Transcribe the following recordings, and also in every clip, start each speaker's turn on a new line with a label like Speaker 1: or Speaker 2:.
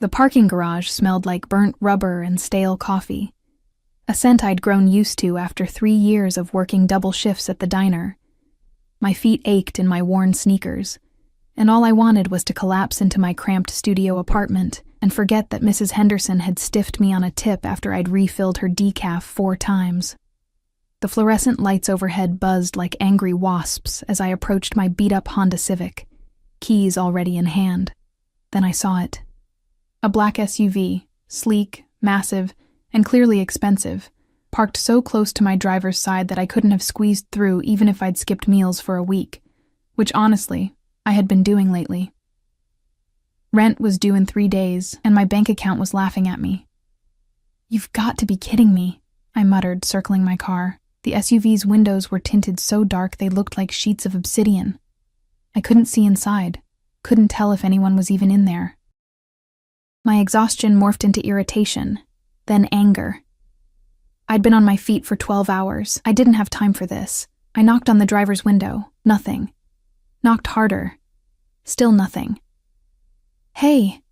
Speaker 1: The parking garage smelled like burnt rubber and stale coffee, a scent I'd grown used to after 3 years of working double shifts at the diner. My feet ached in my worn sneakers, and all I wanted was to collapse into my cramped studio apartment and forget that Mrs. Henderson had stiffed me on a tip after I'd refilled her decaf 4 times. The fluorescent lights overhead buzzed like angry wasps as I approached my beat-up Honda Civic, keys already in hand. Then I saw it. A black SUV, sleek, massive, and clearly expensive, parked so close to my driver's side that I couldn't have squeezed through even if I'd skipped meals for a week, which honestly, I had been doing lately. Rent was due in 3 days, and my bank account was laughing at me. "You've got to be kidding me," I muttered, circling my car. The SUV's windows were tinted so dark they looked like sheets of obsidian. I couldn't see inside, couldn't tell if anyone was even in there. My exhaustion morphed into irritation, then anger. I'd been on my feet for 12 hours. I didn't have time for this. I knocked on the driver's window. Nothing. Knocked harder. Still nothing. "Hey,"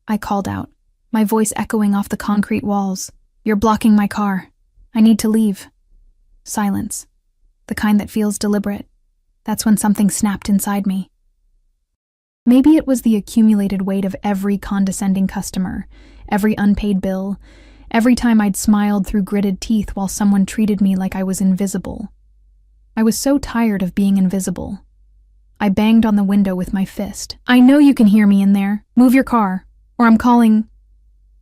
Speaker 1: I called out, my voice echoing off the concrete walls. "You're blocking my car. I need to leave." Silence. The kind that feels deliberate. That's when something snapped inside me. Maybe it was the accumulated weight of every condescending customer, every unpaid bill, every time I'd smiled through gritted teeth while someone treated me like I was invisible. I was so tired of being invisible. I banged on the window with my fist. "I know you can hear me in there. Move your car, or I'm calling."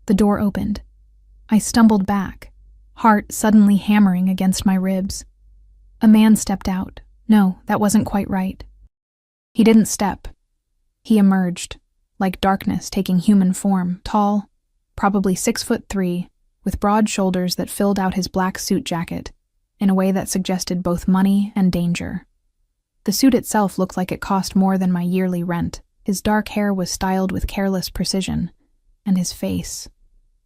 Speaker 1: The door opened. I stumbled back, heart suddenly hammering against my ribs. A man stepped out. No, that wasn't quite right. He didn't step. He emerged, like darkness taking human form, tall, probably 6'3", with broad shoulders that filled out his black suit jacket in a way that suggested both money and danger. The suit itself looked like it cost more than my yearly rent. His dark hair was styled with careless precision, and his face,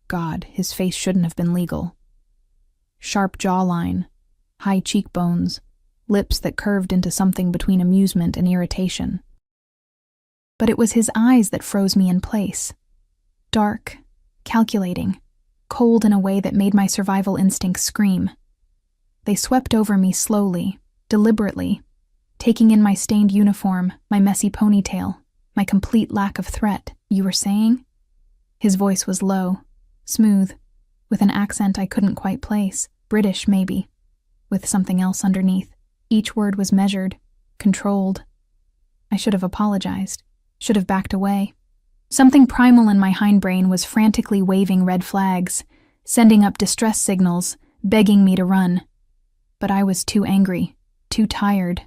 Speaker 1: God, his face shouldn't have been legal. Sharp jawline, high cheekbones, lips that curved into something between amusement and irritation. But it was his eyes that froze me in place. Dark, calculating, cold in a way that made my survival instincts scream. They swept over me slowly, deliberately, taking in my stained uniform, my messy ponytail, my complete lack of threat. "You were saying?" His voice was low, smooth, with an accent I couldn't quite place. British, maybe, with something else underneath. Each word was measured, controlled. I should have apologized, should have backed away. Something primal in my hindbrain was frantically waving red flags, sending up distress signals, begging me to run. But I was too angry, too tired,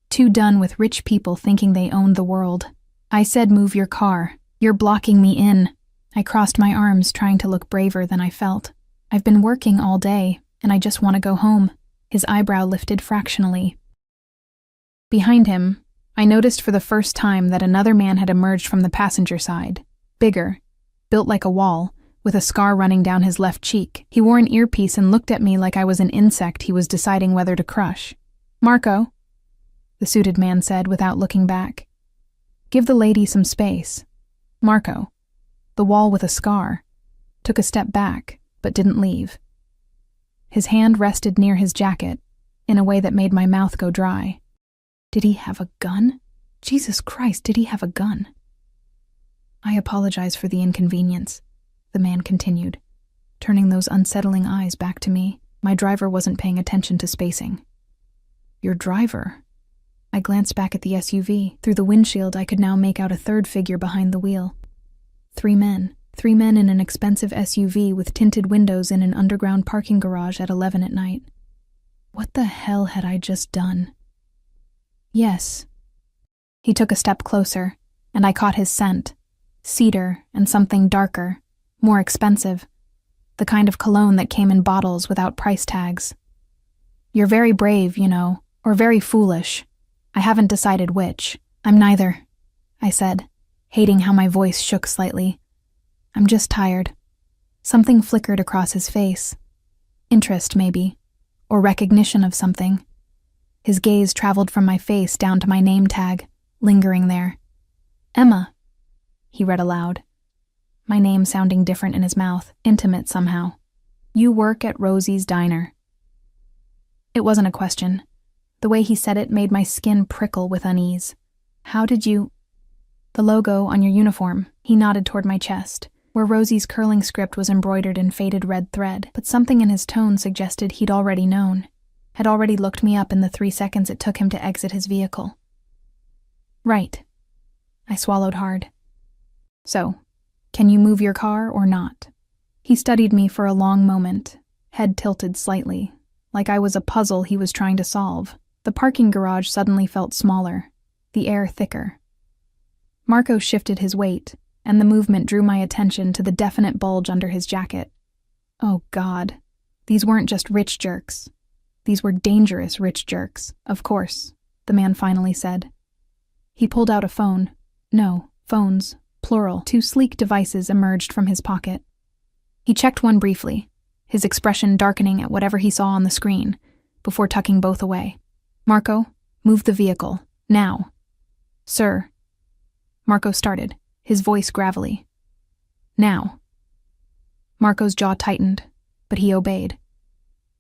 Speaker 1: too done with rich people thinking they owned the world. I said, "Move your car. You're blocking me in." I crossed my arms, trying to look braver than I felt. "I've been working all day, and I just want to go home." His eyebrow lifted fractionally. Behind him, I noticed for the first time that another man had emerged from the passenger side. Bigger, built like a wall, with a scar running down his left cheek. He wore an earpiece and looked at me like I was an insect he was deciding whether to crush. "Marco," the suited man said without looking back. "Give the lady some space." Marco, the wall with a scar, took a step back, but didn't leave. His hand rested near his jacket, in a way that made my mouth go dry. Did he have a gun? Jesus Christ, did he have a gun? "I apologize for the inconvenience," the man continued, turning those unsettling eyes back to me. My driver wasn't paying attention to spacing. "Your driver?" I glanced back at the SUV. Through the windshield, I could now make out a third figure behind the wheel. 3 men. 3 men in an expensive SUV with tinted windows in an underground parking garage at 11 at night. What the hell had I just done? "Yes." He took a step closer, and I caught his scent. Cedar and something darker, more expensive. The kind of cologne that came in bottles without price tags. "You're very brave, you know, or very foolish. I haven't decided which." "I'm neither," I said, hating how my voice shook slightly. "I'm just tired." Something flickered across his face. Interest, maybe, or recognition of something. His gaze traveled from my face down to my name tag, lingering there. "Emma," he read aloud. my name sounding different in his mouth, intimate somehow. "You work at Rosie's Diner." It wasn't a question. The way he said it made my skin prickle with unease. "How did you—" "The logo on your uniform," he nodded toward my chest, where Rosie's curling script was embroidered in faded red thread, but something in his tone suggested he'd already known, had already looked me up in the 3 seconds it took him to exit his vehicle. "Right." I swallowed hard. "So, can you move your car or not?" He studied me for a long moment, head tilted slightly, like I was a puzzle he was trying to solve. The parking garage suddenly felt smaller, the air thicker. Marco shifted his weight, and the movement drew my attention to the definite bulge under his jacket. Oh God, these weren't just rich jerks. These were dangerous rich jerks, of course, the man finally said. He pulled out a phone. No, phones, plural. 2 sleek devices emerged from his pocket. He checked one briefly, his expression darkening at whatever he saw on the screen, before tucking both away. "Marco, move the vehicle, now." "Sir." Marco started, his voice gravelly. "Now." Marco's jaw tightened, but he obeyed.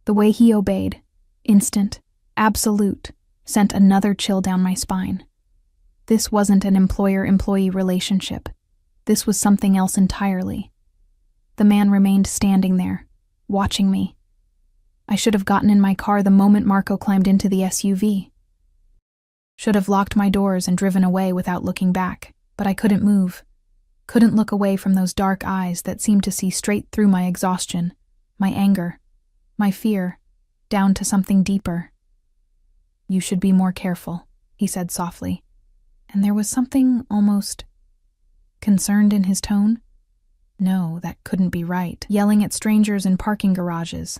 Speaker 1: The way he obeyed, instant, absolute, sent another chill down my spine. This wasn't an employer-employee relationship. This was something else entirely. The man remained standing there, watching me. I should have gotten in my car the moment Marco climbed into the SUV. Should have locked my doors and driven away without looking back, but I couldn't move. Couldn't look away from those dark eyes that seemed to see straight through my exhaustion, my anger, my fear, down to something deeper. "You should be more careful," he said softly, and there was something almost concerned in his tone. No, that couldn't be right. Yelling at strangers in parking garages.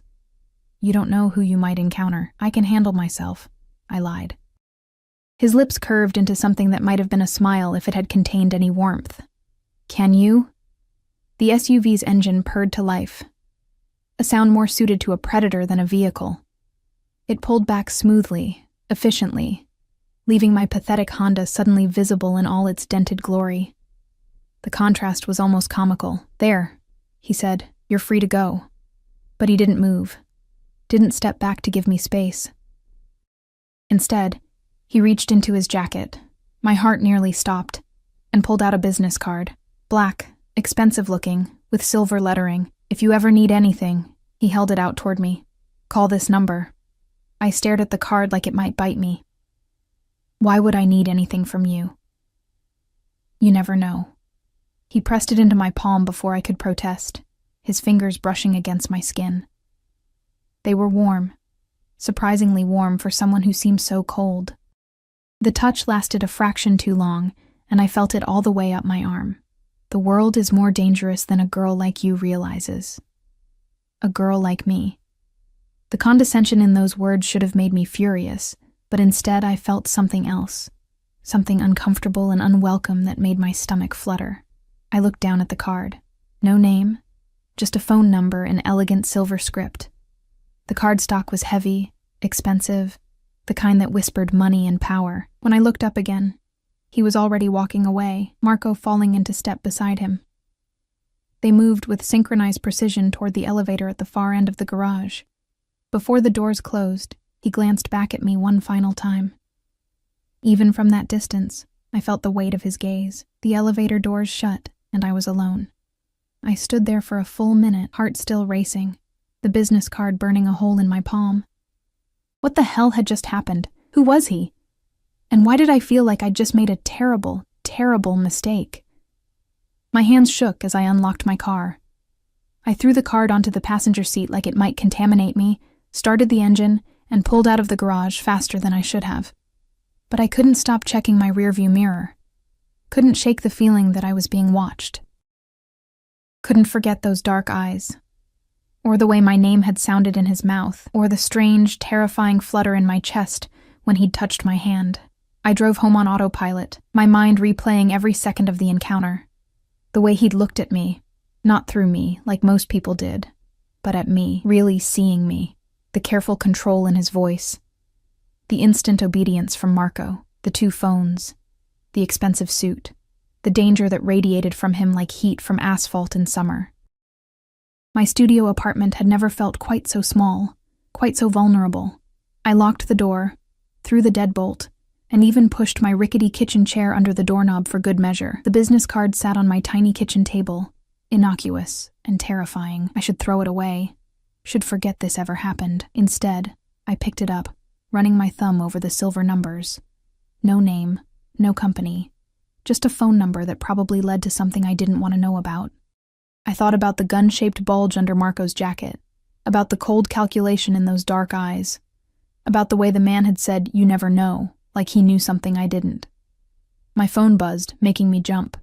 Speaker 1: "You don't know who you might encounter. I can handle myself," I lied. His lips curved into something that might have been a smile if it had contained any warmth. "Can you?" The SUV's engine purred to life, a sound more suited to a predator than a vehicle. It pulled back smoothly, efficiently, leaving my pathetic Honda suddenly visible in all its dented glory. The contrast was almost comical. "There," he said, "you're free to go." But he didn't move, didn't step back to give me space. Instead, he reached into his jacket. My heart nearly stopped, and pulled out a business card. Black, expensive looking, with silver lettering. "If you ever need anything," he held it out toward me. "Call this number." I stared at the card like it might bite me. "Why would I need anything from you?" "You never know." He pressed it into my palm before I could protest, his fingers brushing against my skin. They were warm, surprisingly warm for someone who seemed so cold. The touch lasted a fraction too long, and I felt it all the way up my arm. The world is more dangerous than a girl like you realizes. A girl like me. The condescension in those words should have made me furious, but instead I felt something else, something uncomfortable and unwelcome that made my stomach flutter. I looked down at the card. No name, just a phone number in elegant silver script. The cardstock was heavy, expensive, the kind that whispered money and power. When I looked up again, he was already walking away, Marco falling into step beside him. They moved with synchronized precision toward the elevator at the far end of the garage. Before the doors closed, he glanced back at me one final time. Even from that distance, I felt the weight of his gaze. The elevator doors shut, and I was alone. I stood there for a full minute, heart still racing, the business card burning a hole in my palm. What the hell had just happened? Who was he? And why did I feel like I'd just made a terrible, terrible mistake? My hands shook as I unlocked my car. I threw the card onto the passenger seat like it might contaminate me, started the engine, and pulled out of the garage faster than I should have. But I couldn't stop checking my rearview mirror. Couldn't shake the feeling that I was being watched. Couldn't forget those dark eyes, or the way my name had sounded in his mouth, or the strange, terrifying flutter in my chest when he'd touched my hand. I drove home on autopilot, my mind replaying every second of the encounter. The way he'd looked at me, not through me, like most people did, but at me, really seeing me, the careful control in his voice, the instant obedience from Marco, the 2 phones, the expensive suit. the danger that radiated from him like heat from asphalt in summer. My studio apartment had never felt quite so small, quite so vulnerable. I locked the door, threw the deadbolt, and even pushed my rickety kitchen chair under the doorknob for good measure. The business card sat on my tiny kitchen table, innocuous and terrifying. I should throw it away, should forget this ever happened. Instead, I picked it up, running my thumb over the silver numbers. No name, no company, just a phone number that probably led to something I didn't want to know about. I thought about the gun-shaped bulge under Marco's jacket, about the cold calculation in those dark eyes, about the way the man had said, "You never know," like he knew something I didn't. My phone buzzed, making me jump.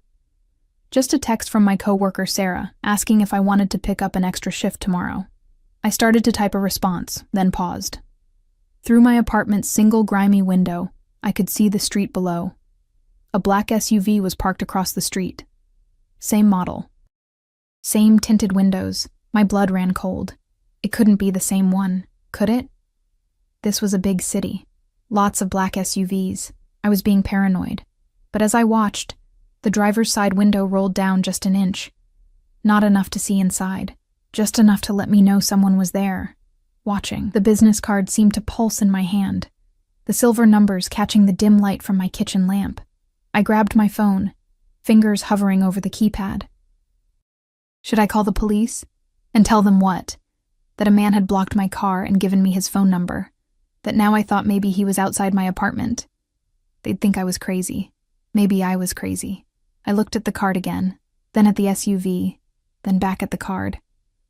Speaker 1: Just a text from my coworker Sarah, asking if I wanted to pick up an extra shift tomorrow. I started to type a response, then paused. Through my apartment's single grimy window, I could see the street below. A black SUV was parked across the street. Same model. Same tinted windows. My blood ran cold. It couldn't be the same one, could it? This was a big city. Lots of black SUVs. I was being paranoid. But as I watched, the driver's side window rolled down just an inch. Not enough to see inside. Just enough to let me know someone was there, watching. The business card seemed to pulse in my hand, the silver numbers catching the dim light from my kitchen lamp. I grabbed my phone, fingers hovering over the keypad. Should I call the police? And tell them what? That a man had blocked my car and given me his phone number. That now I thought maybe he was outside my apartment. They'd think I was crazy. Maybe I was crazy. I looked at the card again, then at the SUV, then back at the card.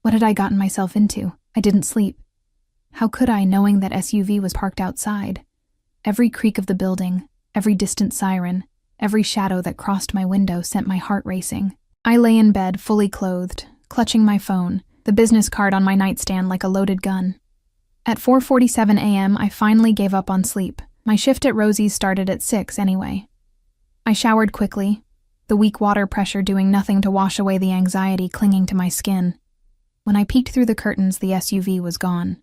Speaker 1: What had I gotten myself into? I didn't sleep. How could I, knowing that SUV was parked outside? Every creak of the building, every distant siren, every shadow that crossed my window sent my heart racing. I lay in bed, fully clothed, clutching my phone, the business card on my nightstand like a loaded gun. At 4:47 a.m., I finally gave up on sleep. My shift at Rosie's started at 6 anyway. I showered quickly, the weak water pressure doing nothing to wash away the anxiety clinging to my skin. When I peeked through the curtains, the SUV was gone.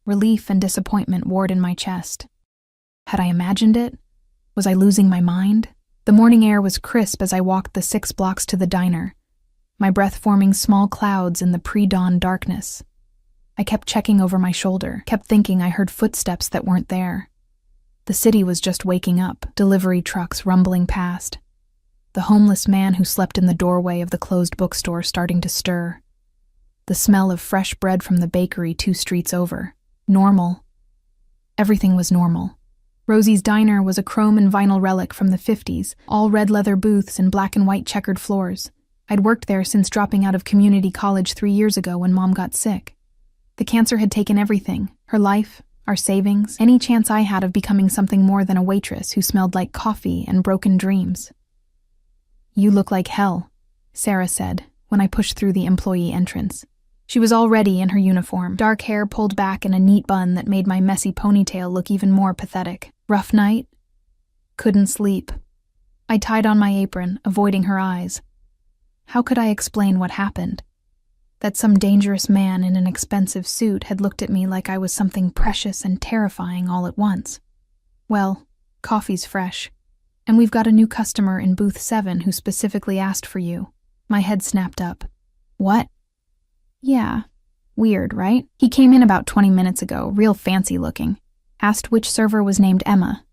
Speaker 1: Relief and disappointment warred in my chest. Had I imagined it? Was I losing my mind? The morning air was crisp as I walked the 6 blocks to the diner, my breath forming small clouds in the pre-dawn darkness. I kept checking over my shoulder, kept thinking I heard footsteps that weren't there. The city was just waking up, delivery trucks rumbling past. The homeless man who slept in the doorway of the closed bookstore starting to stir. The smell of fresh bread from the bakery 2 streets over. Normal. Everything was normal. Rosie's Diner was a chrome and vinyl relic from the 50s, all red leather booths and black and white checkered floors. I'd worked there since dropping out of community college 3 years ago when Mom got sick. The cancer had taken everything, her life, our savings, any chance I had of becoming something more than a waitress who smelled like coffee and broken dreams. "You look like hell," Sarah said when I pushed through the employee entrance. She was already in her uniform, dark hair pulled back in a neat bun that made my messy ponytail look even more pathetic. Rough night? Couldn't sleep. I tied on my apron, avoiding her eyes. How could I explain what happened? That some dangerous man in an expensive suit had looked at me like I was something precious and terrifying all at once. Well, coffee's fresh, and we've got a new customer in booth 7 who specifically asked for you. My head snapped up. What? Yeah. Weird, right? He came in about 20 minutes ago, real fancy looking. Asked which server was named Emma.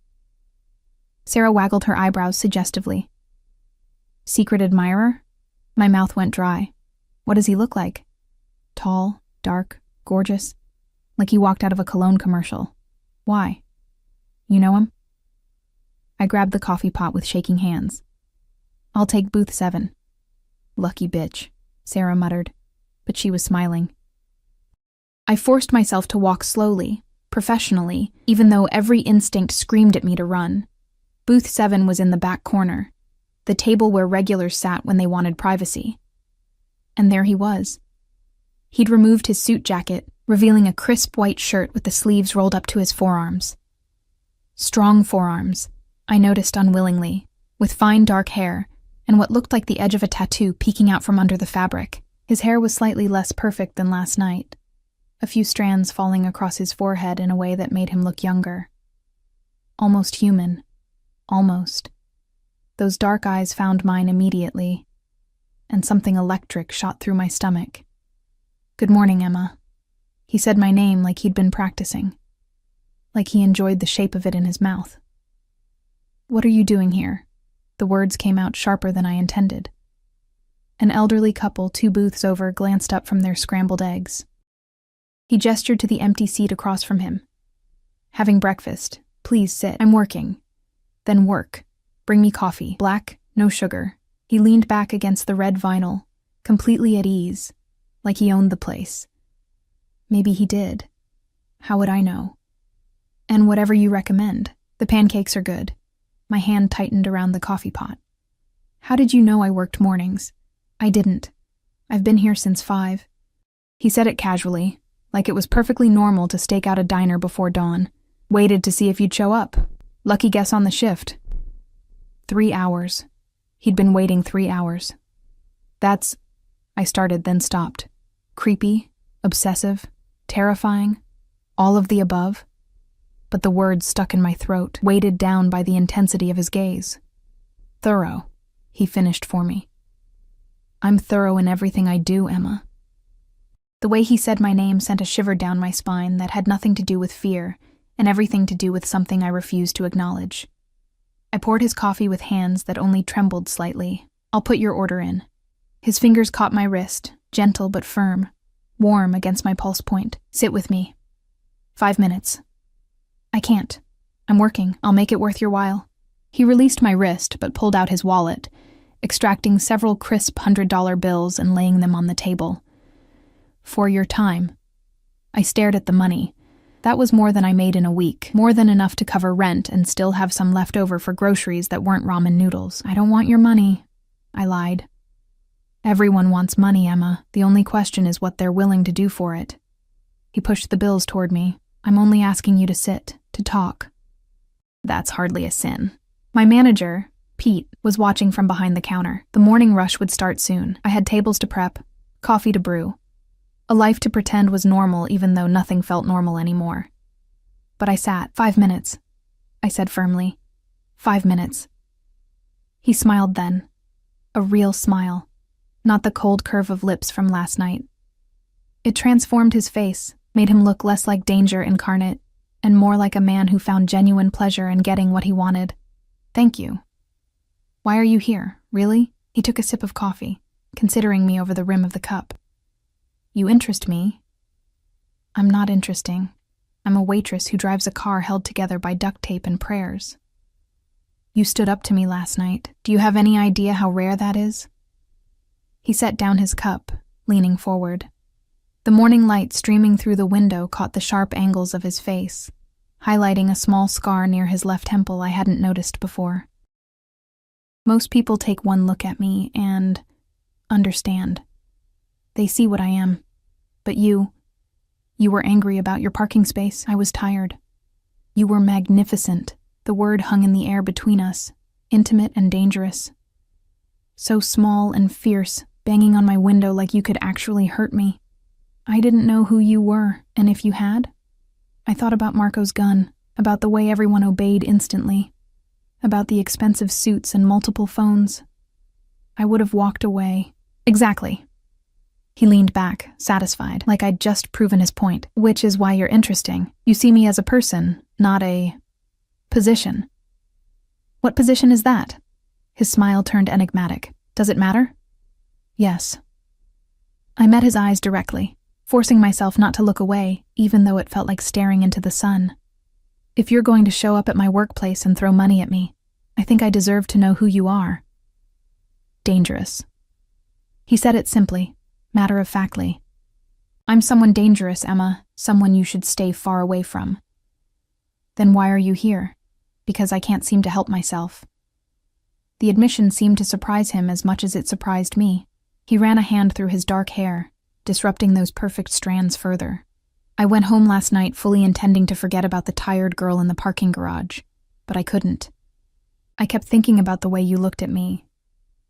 Speaker 1: Sarah waggled her eyebrows suggestively. Secret admirer? My mouth went dry. What does he look like? Tall, dark, gorgeous, like he walked out of a cologne commercial. Why? You know him? I grabbed the coffee pot with shaking hands. I'll take booth 7. Lucky bitch, Sarah muttered, but she was smiling. I forced myself to walk slowly, professionally, even though every instinct screamed at me to run. Booth 7 was in the back corner, the table where regulars sat when they wanted privacy. And there he was. He'd removed his suit jacket, revealing a crisp white shirt with the sleeves rolled up to his forearms. Strong forearms, I noticed unwillingly, with fine dark hair, and what looked like the edge of a tattoo peeking out from under the fabric. His hair was slightly less perfect than last night, a few strands falling across his forehead in a way that made him look younger. Almost human. Almost. Those dark eyes found mine immediately, and something electric shot through my stomach. "Good morning, Emma." He said my name like he'd been practicing, like he enjoyed the shape of it in his mouth. "What are you doing here?" The words came out sharper than I intended. An elderly couple 2 booths over glanced up from their scrambled eggs. He gestured to the empty seat across from him. "Having breakfast. Please sit. I'm working." "Then work. Bring me coffee. Black, no sugar." He leaned back against the red vinyl, completely at ease, like he owned the place. Maybe he did. How would I know? "And whatever you recommend. The pancakes are good." My hand tightened around the coffee pot. "How did you know I worked mornings?" "I didn't. I've been here since 5. He said it casually, like it was perfectly normal to stake out a diner before dawn. "Waited to see if you'd show up. Lucky guess on the shift." 3 hours. He'd been waiting 3 hours. "That's..." I started, then stopped. Creepy, obsessive, terrifying, all of the above. But the words stuck in my throat, weighted down by the intensity of his gaze. "Thorough," he finished for me. "I'm thorough in everything I do, Emma." The way he said my name sent a shiver down my spine that had nothing to do with fear and everything to do with something I refused to acknowledge. I poured his coffee with hands that only trembled slightly. "I'll put your order in." His fingers caught my wrist, gentle but firm, warm against my pulse point. "Sit with me." 5 minutes. "I can't. I'm working. I'll make it worth your while." He released my wrist but pulled out his wallet, extracting several crisp $100 bills and laying them on the table. "For your time." I stared at the money. That was more than I made in a week, more than enough to cover rent and still have some left over for groceries that weren't ramen noodles. "I don't want your money," I lied. "Everyone wants money, Emma. The only question is what they're willing to do for it." He pushed the bills toward me. "I'm only asking you to sit, to talk." That's hardly a sin. My manager, Pete, was watching from behind the counter. The morning rush would start soon. I had tables to prep, coffee to brew. A life to pretend was normal even though nothing felt normal anymore. But I sat. 5 minutes, I said firmly. 5 minutes. He smiled then. A real smile, not the cold curve of lips from last night. It transformed his face, made him look less like danger incarnate, and more like a man who found genuine pleasure in getting what he wanted. "Thank you." "Why are you here, really?" He took a sip of coffee, considering me over the rim of the cup. "You interest me." "I'm not interesting. I'm a waitress who drives a car held together by duct tape and prayers." "You stood up to me last night. Do you have any idea how rare that is?" He set down his cup, leaning forward. The morning light streaming through the window caught the sharp angles of his face, highlighting a small scar near his left temple I hadn't noticed before. Most people take one look at me and understand. They see what I am. But you were angry about your parking space. I was tired. You were magnificent. The word hung in the air between us, intimate and dangerous. So small and fierce, banging on my window like you could actually hurt me. I didn't know who you were, and if you had, I thought about Marco's gun, about the way everyone obeyed instantly, about the expensive suits and multiple phones. I would have walked away. Exactly. He leaned back, satisfied, like I'd just proven his point, which is why you're interesting. You see me as a person, not a position. What position is that? His smile turned enigmatic. Does it matter? Yes. I met his eyes directly, forcing myself not to look away, even though it felt like staring into the sun. If you're going to show up at my workplace and throw money at me, I think I deserve to know who you are. Dangerous. He said it simply, matter-of-factly. I'm someone dangerous, Emma, someone you should stay far away from. Then why are you here? Because I can't seem to help myself. The admission seemed to surprise him as much as it surprised me. He ran a hand through his dark hair, disrupting those perfect strands further. I went home last night fully intending to forget about the tired girl in the parking garage, but I couldn't. I kept thinking about the way you looked at me.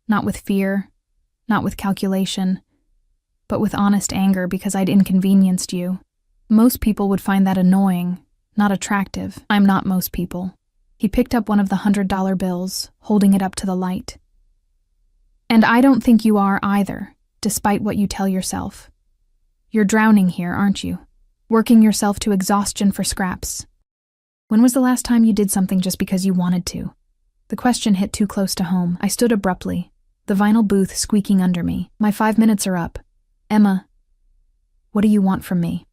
Speaker 1: Not with fear, not with calculation, but with honest anger because I'd inconvenienced you. Most people would find that annoying, not attractive. I'm not most people. He picked up one of the $100 bills, holding it up to the light. "And I don't think you are either, despite what you tell yourself. You're drowning here, aren't you? Working yourself to exhaustion for scraps. When was the last time you did something just because you wanted to?" The question hit too close to home. I stood abruptly, the vinyl booth squeaking under me. "My 5 minutes are up. Emma, what do you want from me?"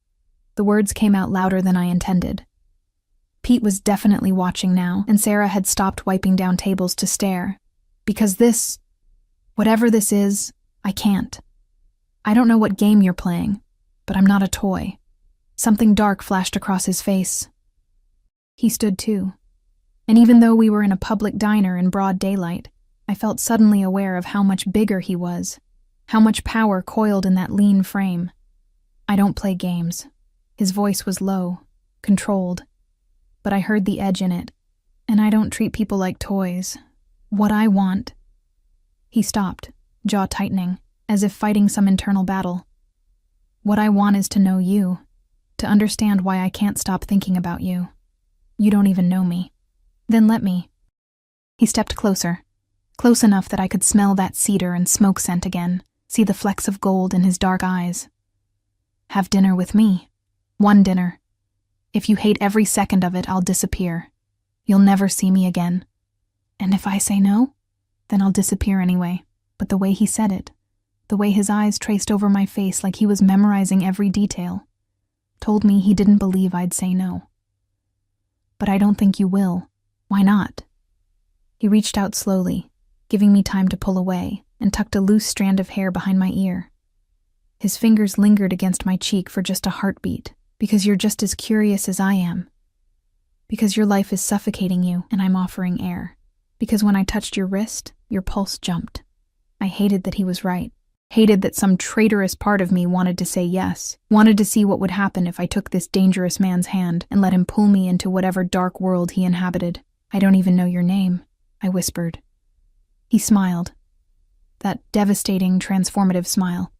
Speaker 1: The words came out louder than I intended. Pete was definitely watching now, and Sarah had stopped wiping down tables to stare. "Because this, whatever this is, I can't. I don't know what game you're playing, but I'm not a toy." Something dark flashed across his face. He stood too. And even though we were in a public diner in broad daylight, I felt suddenly aware of how much bigger he was, how much power coiled in that lean frame. "I don't play games." His voice was low, controlled, but I heard the edge in it. "And I don't treat people like toys. What I want—" He stopped, jaw tightening, as if fighting some internal battle. "What I want is to know you, to understand why I can't stop thinking about you. You don't even know me. Then let me." He stepped closer, close enough that I could smell that cedar and smoke scent again, see the flecks of gold in his dark eyes. "Have dinner with me. One dinner. If you hate every second of it, I'll disappear. You'll never see me again. And if I say no, then I'll disappear anyway." But the way he said it, the way his eyes traced over my face like he was memorizing every detail, told me he didn't believe I'd say no. "But I don't think you will. Why not?" He reached out slowly, giving me time to pull away, and tucked a loose strand of hair behind my ear. His fingers lingered against my cheek for just a heartbeat. "Because you're just as curious as I am. Because your life is suffocating you and I'm offering air. Because when I touched your wrist, your pulse jumped." I hated that he was right. Hated that some traitorous part of me wanted to say yes, wanted to see what would happen if I took this dangerous man's hand and let him pull me into whatever dark world he inhabited. "I don't even know your name," I whispered. He smiled. That devastating, transformative smile.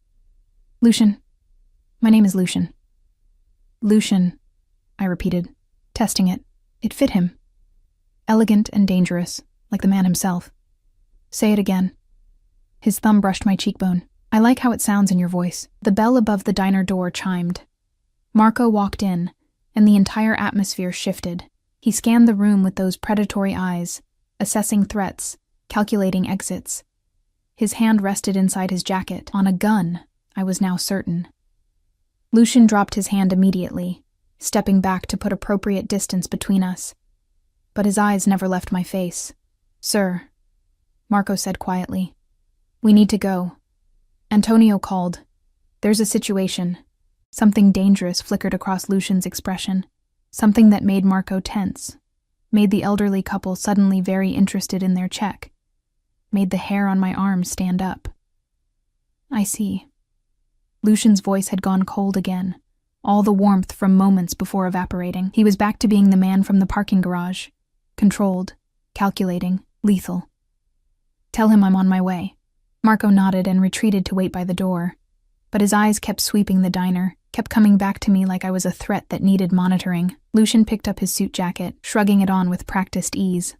Speaker 1: "Lucian. My name is Lucian." "Lucian," I repeated, testing it. It fit him. Elegant and dangerous, like the man himself. "Say it again." His thumb brushed my cheekbone. "I like how it sounds in your voice." The bell above the diner door chimed. Marco walked in, and the entire atmosphere shifted. He scanned the room with those predatory eyes, assessing threats, calculating exits. His hand rested inside his jacket, on a gun, I was now certain. Lucian dropped his hand immediately, stepping back to put appropriate distance between us. But his eyes never left my face. "Sir," Marco said quietly, "we need to go. Antonio called. There's a situation." Something dangerous flickered across Lucian's expression, something that made Marco tense, made the elderly couple suddenly very interested in their check, made the hair on my arm stand up. "I see." Lucian's voice had gone cold again, all the warmth from moments before evaporating. He was back to being the man from the parking garage, controlled, calculating, lethal. "Tell him I'm on my way." Marco nodded and retreated to wait by the door, but his eyes kept sweeping the diner, kept coming back to me like I was a threat that needed monitoring. Lucian picked up his suit jacket, shrugging it on with practiced ease.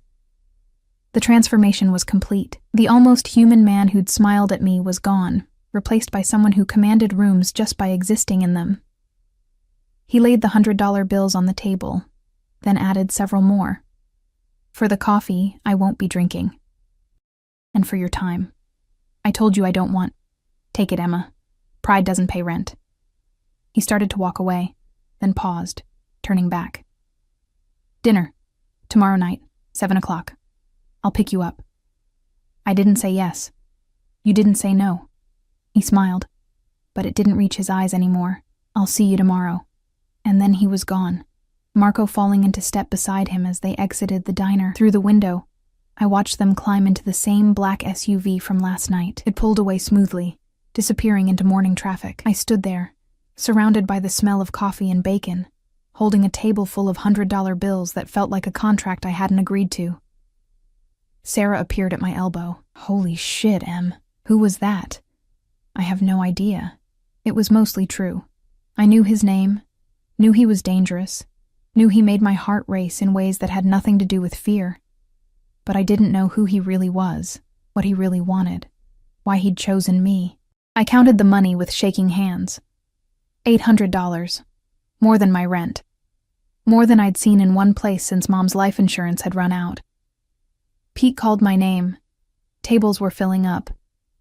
Speaker 1: The transformation was complete. The almost human man who'd smiled at me was gone, replaced by someone who commanded rooms just by existing in them. He laid the $100 bills on the table, then added several more. "For the coffee, I won't be drinking. And for your time. I told you I don't want. Take it, Emma. Pride doesn't pay rent." He started to walk away, then paused, turning back. "Dinner. Tomorrow night, 7 o'clock. I'll pick you up." I didn't say yes. You didn't say no. He smiled, but it didn't reach his eyes anymore. "I'll see you tomorrow." And then he was gone, Marco falling into step beside him as they exited the diner. Through the window, I watched them climb into the same black SUV from last night. It pulled away smoothly, disappearing into morning traffic. I stood there, surrounded by the smell of coffee and bacon, holding a table full of $100 bills that felt like a contract I hadn't agreed to. Sarah appeared at my elbow. "Holy shit, Em. Who was that?" "I have no idea." It was mostly true. I knew his name, knew he was dangerous, Knew he made my heart race in ways that had nothing to do with fear. But I didn't know who he really was, what he really wanted, why he'd chosen me. I counted the money with shaking hands. $800. More than my rent. More than I'd seen in one place since Mom's life insurance had run out. Pete called my name. Tables were filling up.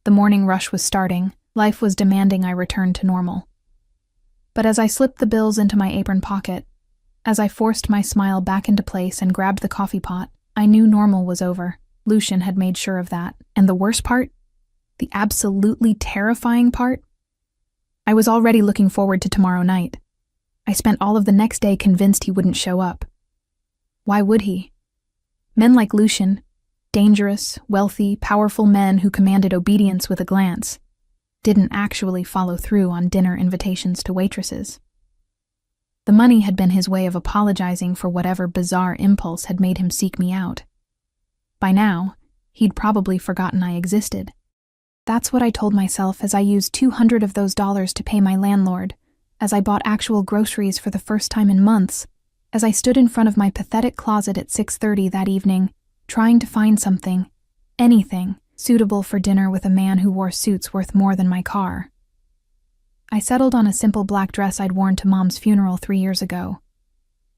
Speaker 1: The morning rush was starting. Life was demanding I return to normal. But as I slipped the bills into my apron pocket, as I forced my smile back into place and grabbed the coffee pot, I knew normal was over. Lucian had made sure of that. And the worst part? The absolutely terrifying part? I was already looking forward to tomorrow night. I spent all of the next day convinced he wouldn't show up. Why would he? Men like Lucian, dangerous, wealthy, powerful men who commanded obedience with a glance, didn't actually follow through on dinner invitations to waitresses. The money had been his way of apologizing for whatever bizarre impulse had made him seek me out. By now, he'd probably forgotten I existed. That's what I told myself as I used $200 of those dollars to pay my landlord, as I bought actual groceries for the first time in months, as I stood in front of my pathetic closet at 6:30 that evening, trying to find something, anything, suitable for dinner with a man who wore suits worth more than my car. I settled on a simple black dress I'd worn to Mom's funeral 3 years ago.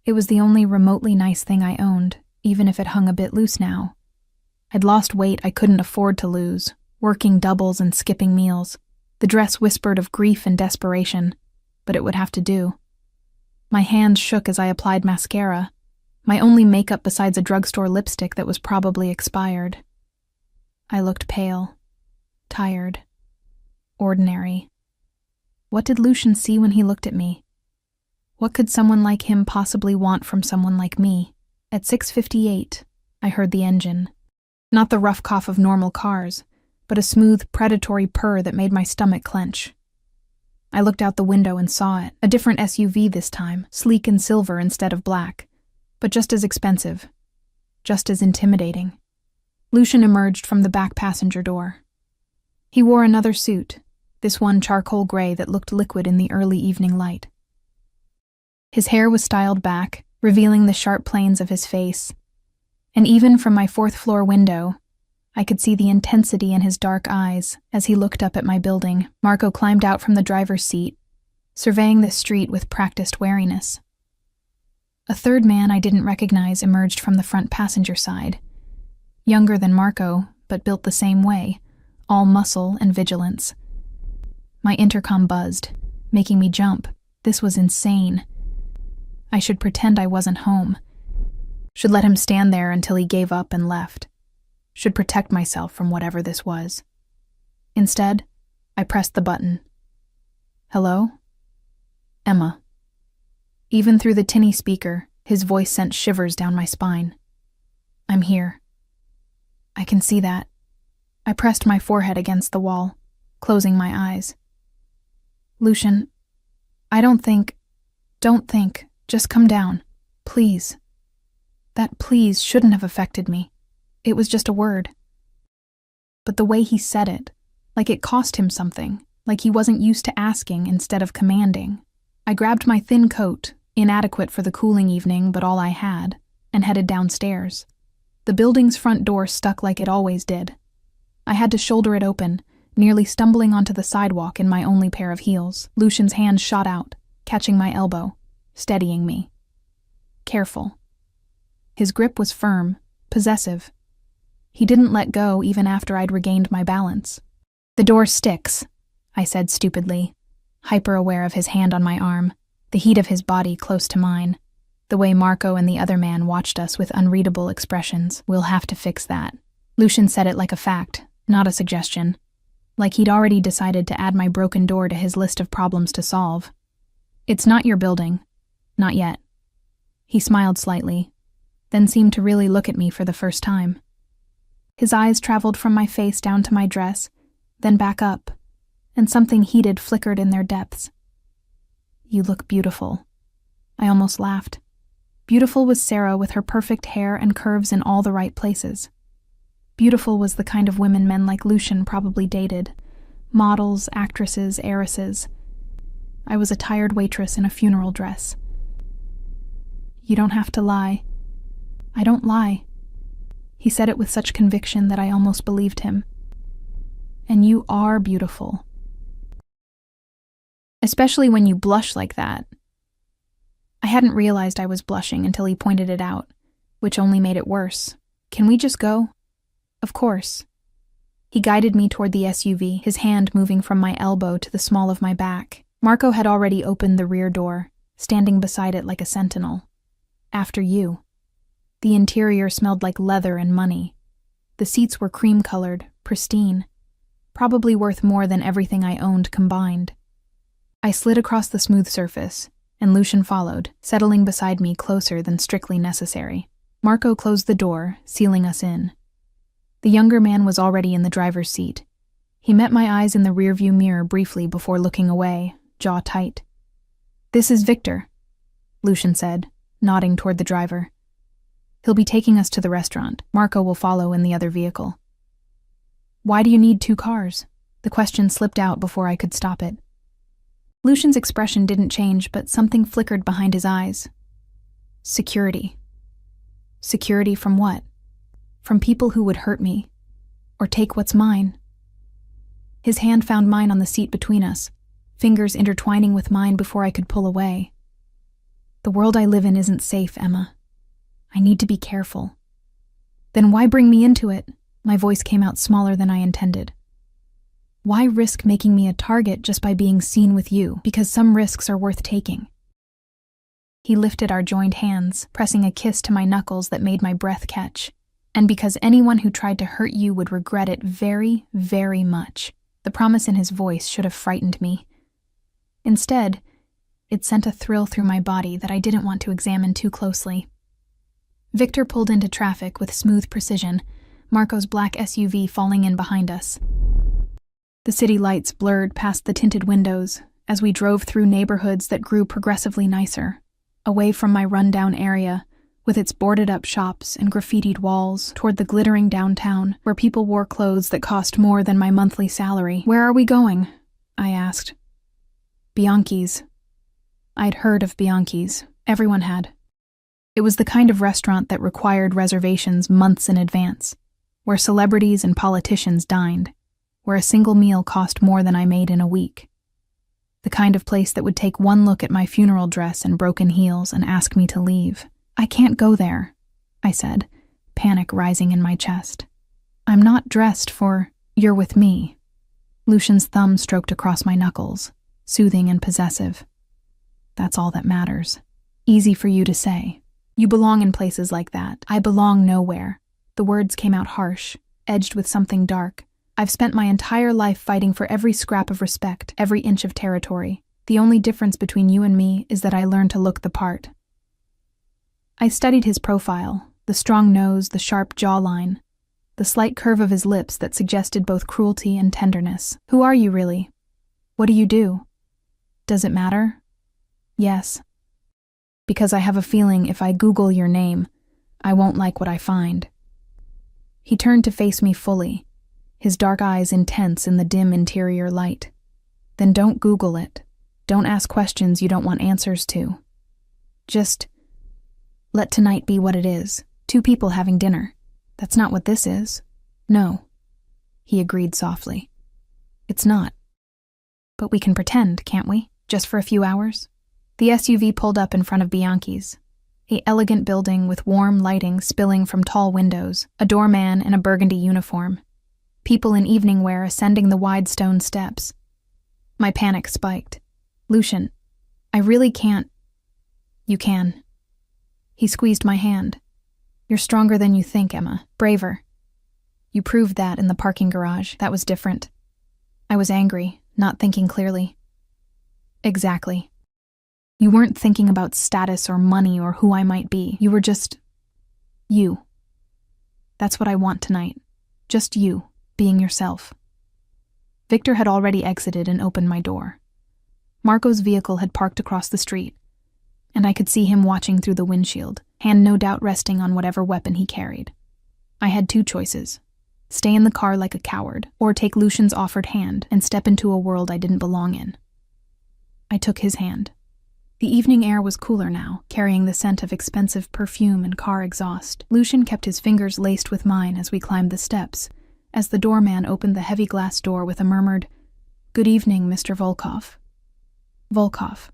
Speaker 1: It was the only remotely nice thing I owned, even if it hung a bit loose now. I'd lost weight I couldn't afford to lose, working doubles and skipping meals. The dress whispered of grief and desperation, but it would have to do. My hands shook as I applied mascara, my only makeup besides a drugstore lipstick that was probably expired. I looked pale, tired, ordinary. What did Lucian see when he looked at me? What could someone like him possibly want from someone like me? At 6:58, I heard the engine. Not the rough cough of normal cars, but a smooth, predatory purr that made my stomach clench. I looked out the window and saw it, a different SUV this time, sleek and silver instead of black, but just as expensive, just as intimidating. Lucian emerged from the back passenger door. He wore another suit, this one charcoal gray that looked liquid in the early evening light. His hair was styled back, revealing the sharp planes of his face, and even from my fourth-floor window, I could see the intensity in his dark eyes as he looked up at my building. Marco climbed out from the driver's seat, surveying the street with practiced wariness. A third man I didn't recognize emerged from the front passenger side. Younger than Marco, but built the same way, all muscle and vigilance. My intercom buzzed, making me jump. This was insane. I should pretend I wasn't home. Should let him stand there until he gave up and left. Should protect myself from whatever this was. Instead, I pressed the button. Hello? Emma. Even through the tinny speaker, his voice sent shivers down my spine. I'm here. I can see that. I pressed my forehead against the wall, closing my eyes. Lucian, don't think, just come down, please. That please shouldn't have affected me. It was just a word. But the way he said it, like it cost him something, like he wasn't used to asking instead of commanding. I grabbed my thin coat, inadequate for the cooling evening but all I had, and headed downstairs. The building's front door stuck like it always did. I had to shoulder it open, nearly stumbling onto the sidewalk in my only pair of heels. Lucian's hand shot out, catching my elbow, steadying me. Careful. His grip was firm, possessive. He didn't let go even after I'd regained my balance. The door sticks, I said stupidly, hyper-aware of his hand on my arm, the heat of his body close to mine, the way Marco and the other man watched us with unreadable expressions. We'll have to fix that. Lucian said it like a fact, not a suggestion, like he'd already decided to add my broken door to his list of problems to solve. It's not your building. Not yet. He smiled slightly, then seemed to really look at me for the first time. His eyes traveled from my face down to my dress, then back up, and something heated flickered in their depths. You look beautiful. I almost laughed. Beautiful was Sarah with her perfect hair and curves in all the right places. Beautiful was the kind of women men like Lucian probably dated. Models, actresses, heiresses. I was a tired waitress in a funeral dress. You don't have to lie. I don't lie. He said it with such conviction that I almost believed him. And you are beautiful. Especially when you blush like that. I hadn't realized I was blushing until he pointed it out, which only made it worse. Can we just go? Of course. He guided me toward the SUV, his hand moving from my elbow to the small of my back. Marco had already opened the rear door, standing beside it like a sentinel. After you. The interior smelled like leather and money. The seats were cream-colored, pristine, probably worth more than everything I owned combined. I slid across the smooth surface, and Lucian followed, settling beside me closer than strictly necessary. Marco closed the door, sealing us in. The younger man was already in the driver's seat. He met my eyes in the rearview mirror briefly before looking away, jaw tight. "This is Victor," Lucian said, nodding toward the driver. "He'll be taking us to the restaurant. Marco will follow in the other vehicle." "Why do you need 2 cars?" The question slipped out before I could stop it. Lucian's expression didn't change, but something flickered behind his eyes. Security. Security from what? From people who would hurt me, or take what's mine. His hand found mine on the seat between us, fingers intertwining with mine before I could pull away. "The world I live in isn't safe, Emma. I need to be careful." "Then why bring me into it?" My voice came out smaller than I intended. "Why risk making me a target just by being seen with you, because some risks are worth taking?" He lifted our joined hands, pressing a kiss to my knuckles that made my breath catch. "And because anyone who tried to hurt you would regret it very, very much." The promise in his voice should have frightened me. Instead, it sent a thrill through my body that I didn't want to examine too closely. Victor pulled into traffic with smooth precision, Marco's black SUV falling in behind us. The city lights blurred past the tinted windows as we drove through neighborhoods that grew progressively nicer, away from my rundown area, with its boarded-up shops and graffitied walls, toward the glittering downtown, where people wore clothes that cost more than my monthly salary. "Where are we going?" I asked. "Bianchi's." I'd heard of Bianchi's. Everyone had. It was the kind of restaurant that required reservations months in advance, where celebrities and politicians dined, where a single meal cost more than I made in a week. The kind of place that would take one look at my funeral dress and broken heels and ask me to leave. "I can't go there," I said, panic rising in my chest. "I'm not dressed for, you're with me." Lucian's thumb stroked across my knuckles, soothing and possessive. "That's all that matters. Easy for you to say. You belong in places like that. I belong nowhere." The words came out harsh, edged with something dark. "I've spent my entire life fighting for every scrap of respect, every inch of territory. The only difference between you and me is that I learned to look the part." I studied his profile, the strong nose, the sharp jawline, the slight curve of his lips that suggested both cruelty and tenderness. "Who are you really? What do you do? Does it matter?" "Yes. Because I have a feeling if I Google your name, I won't like what I find." He turned to face me fully, his dark eyes intense in the dim interior light. "Then don't Google it. Don't ask questions you don't want answers to. Just let tonight be what it is. 2 people having dinner. That's not what this is." "No," he agreed softly. "It's not. But we can pretend, can't we? Just for a few hours?" The SUV pulled up in front of Bianchi's, an elegant building with warm lighting spilling from tall windows, a doorman in a burgundy uniform, people in evening wear ascending the wide stone steps. My panic spiked. "Lucian, I really can't." "You can." He squeezed my hand. "You're stronger than you think, Emma. Braver. You proved that in the parking garage. That was different." I was angry, not thinking clearly. "Exactly. You weren't thinking about status or money or who I might be. You were just you. That's what I want tonight. Just you, being yourself." Victor had already exited and opened my door. Marco's vehicle had parked across the street, and I could see him watching through the windshield, hand no doubt resting on whatever weapon he carried. I had 2 choices: stay in the car like a coward, or take Lucian's offered hand and step into a world I didn't belong in. I took his hand. The evening air was cooler now, carrying the scent of expensive perfume and car exhaust. Lucian kept his fingers laced with mine as we climbed the steps, as the doorman opened the heavy glass door with a murmured, "Good evening, Mr. Volkov." Volkov.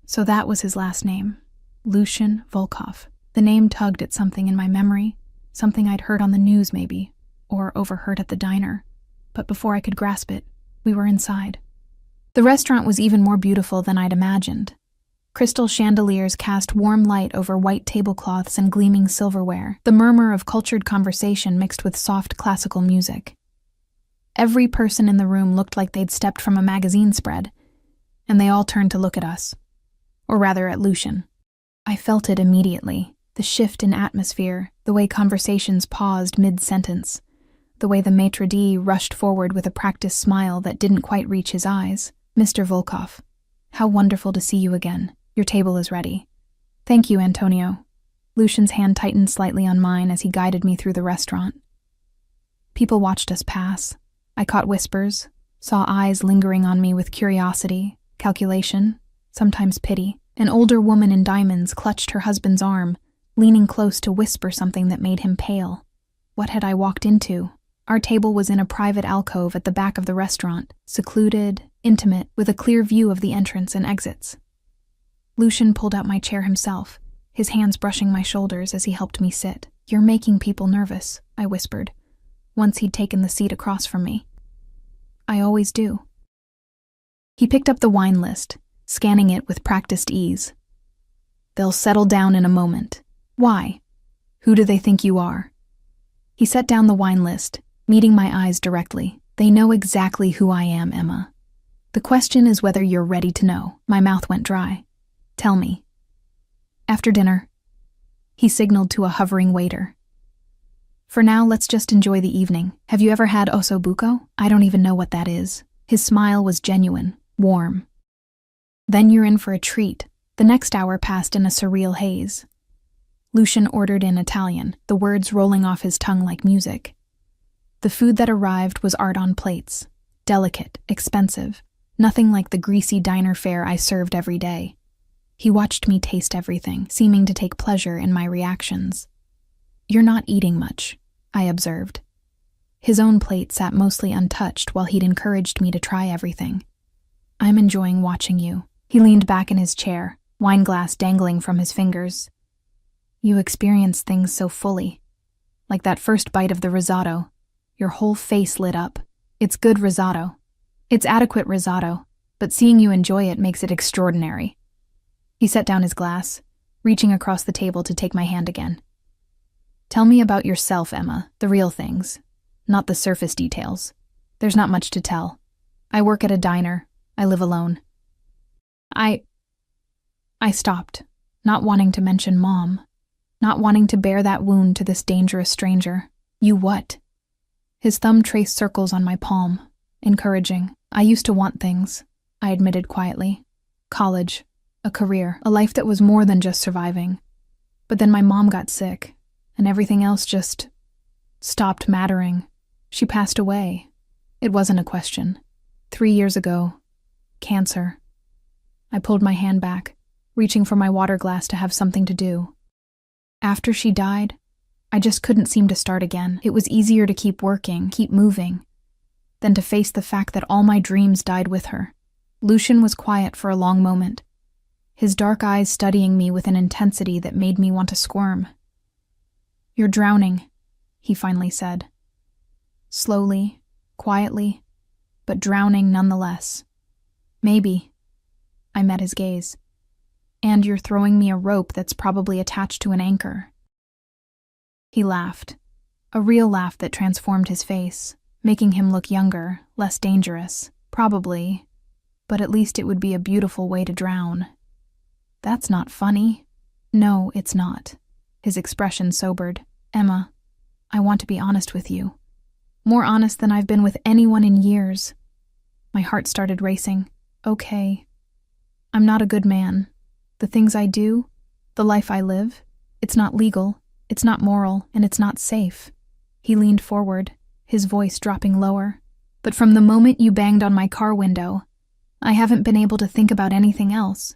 Speaker 1: So that was his last name. Lucian Volkov. The name tugged at something in my memory, something I'd heard on the news maybe, or overheard at the diner. But before I could grasp it, we were inside. The restaurant was even more beautiful than I'd imagined. Crystal chandeliers cast warm light over white tablecloths and gleaming silverware, the murmur of cultured conversation mixed with soft classical music. Every person in the room looked like they'd stepped from a magazine spread, and they all turned to look at us. Or rather, at Lucian. I felt it immediately, the shift in atmosphere, the way conversations paused mid-sentence, the way the maitre d' rushed forward with a practiced smile that didn't quite reach his eyes. "Mr. Volkov, how wonderful to see you again. Your table is ready." "Thank you, Antonio." Lucian's hand tightened slightly on mine as he guided me through the restaurant. People watched us pass. I caught whispers, saw eyes lingering on me with curiosity, calculation, sometimes pity. An older woman in diamonds clutched her husband's arm, leaning close to whisper something that made him pale. What had I walked into? Our table was in a private alcove at the back of the restaurant, secluded, intimate, with a clear view of the entrance and exits. Lucian pulled out my chair himself, his hands brushing my shoulders as he helped me sit. "You're making people nervous," I whispered, once he'd taken the seat across from me. "I always do." He picked up the wine list, scanning it with practiced ease. "They'll settle down in a moment. Why? Who do they think you are?" He set down the wine list, meeting my eyes directly. "They know exactly who I am, Emma. The question is whether you're ready to know." My mouth went dry. "Tell me." "After dinner." He signaled to a hovering waiter. "For now, let's just enjoy the evening. Have you ever had ossobuco? I don't even know what that is." His smile was genuine, warm. "Then you're in for a treat." The next hour passed in a surreal haze. Lucian ordered in Italian, the words rolling off his tongue like music. The food that arrived was art on plates, delicate, expensive, nothing like the greasy diner fare I served every day. He watched me taste everything, seeming to take pleasure in my reactions. "You're not eating much," I observed. His own plate sat mostly untouched while he'd encouraged me to try everything. "I'm enjoying watching you." He leaned back in his chair, wine glass dangling from his fingers. "You experience things so fully. Like that first bite of the risotto. Your whole face lit up. It's good risotto. It's adequate risotto, but seeing you enjoy it makes it extraordinary." He set down his glass, reaching across the table to take my hand again. "Tell me about yourself, Emma, the real things, not the surface details. There's not much to tell. I work at a diner. I live alone." I stopped, not wanting to mention Mom, not wanting to bear that wound to this dangerous stranger. "You what?" His thumb traced circles on my palm, encouraging. "I used to want things," I admitted quietly. "College, a career, a life that was more than just surviving. But then my mom got sick, and everything else just stopped mattering. She passed away. It wasn't a question. 3 years ago. Cancer." I pulled my hand back, reaching for my water glass to have something to do. "After she died, I just couldn't seem to start again. It was easier to keep working, keep moving, than to face the fact that all my dreams died with her." Lucian was quiet for a long moment, his dark eyes studying me with an intensity that made me want to squirm. "You're drowning," he finally said. Slowly, quietly, but drowning nonetheless. "Maybe." I met his gaze. "And you're throwing me a rope that's probably attached to an anchor." He laughed, a real laugh that transformed his face, making him look younger, less dangerous, probably, but at least it would be a beautiful way to drown. "That's not funny." "No, it's not." His expression sobered. "Emma, I want to be honest with you. More honest than I've been with anyone in years." My heart started racing. "Okay. I'm not a good man. The things I do, the life I live, it's not legal, it's not moral, and it's not safe." He leaned forward, his voice dropping lower. "But from the moment you banged on my car window, I haven't been able to think about anything else.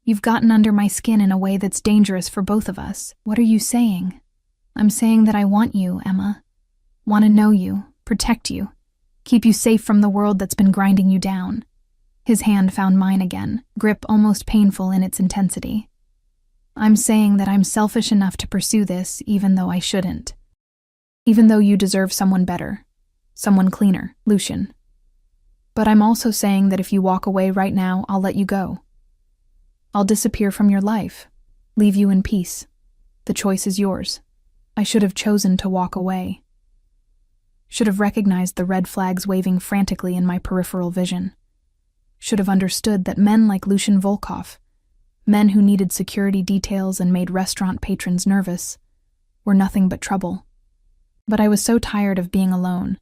Speaker 1: You've gotten under my skin in a way that's dangerous for both of us. What are you saying? I'm saying that I want you, Emma. Want to know you, protect you, keep you safe from the world that's been grinding you down. His hand found mine again, grip almost painful in its intensity. I'm saying that I'm selfish enough to pursue this even though I shouldn't. Even though you deserve someone better, someone cleaner, Lucian. But I'm also saying that if you walk away right now, I'll let you go. I'll disappear from your life, leave you in peace. The choice is yours. I should have chosen to walk away. Should have recognized the red flags waving frantically in my peripheral vision. Should have understood that men like Lucian Volkov, men who needed security details and made restaurant patrons nervous, were nothing but trouble. But I was so tired of being alone,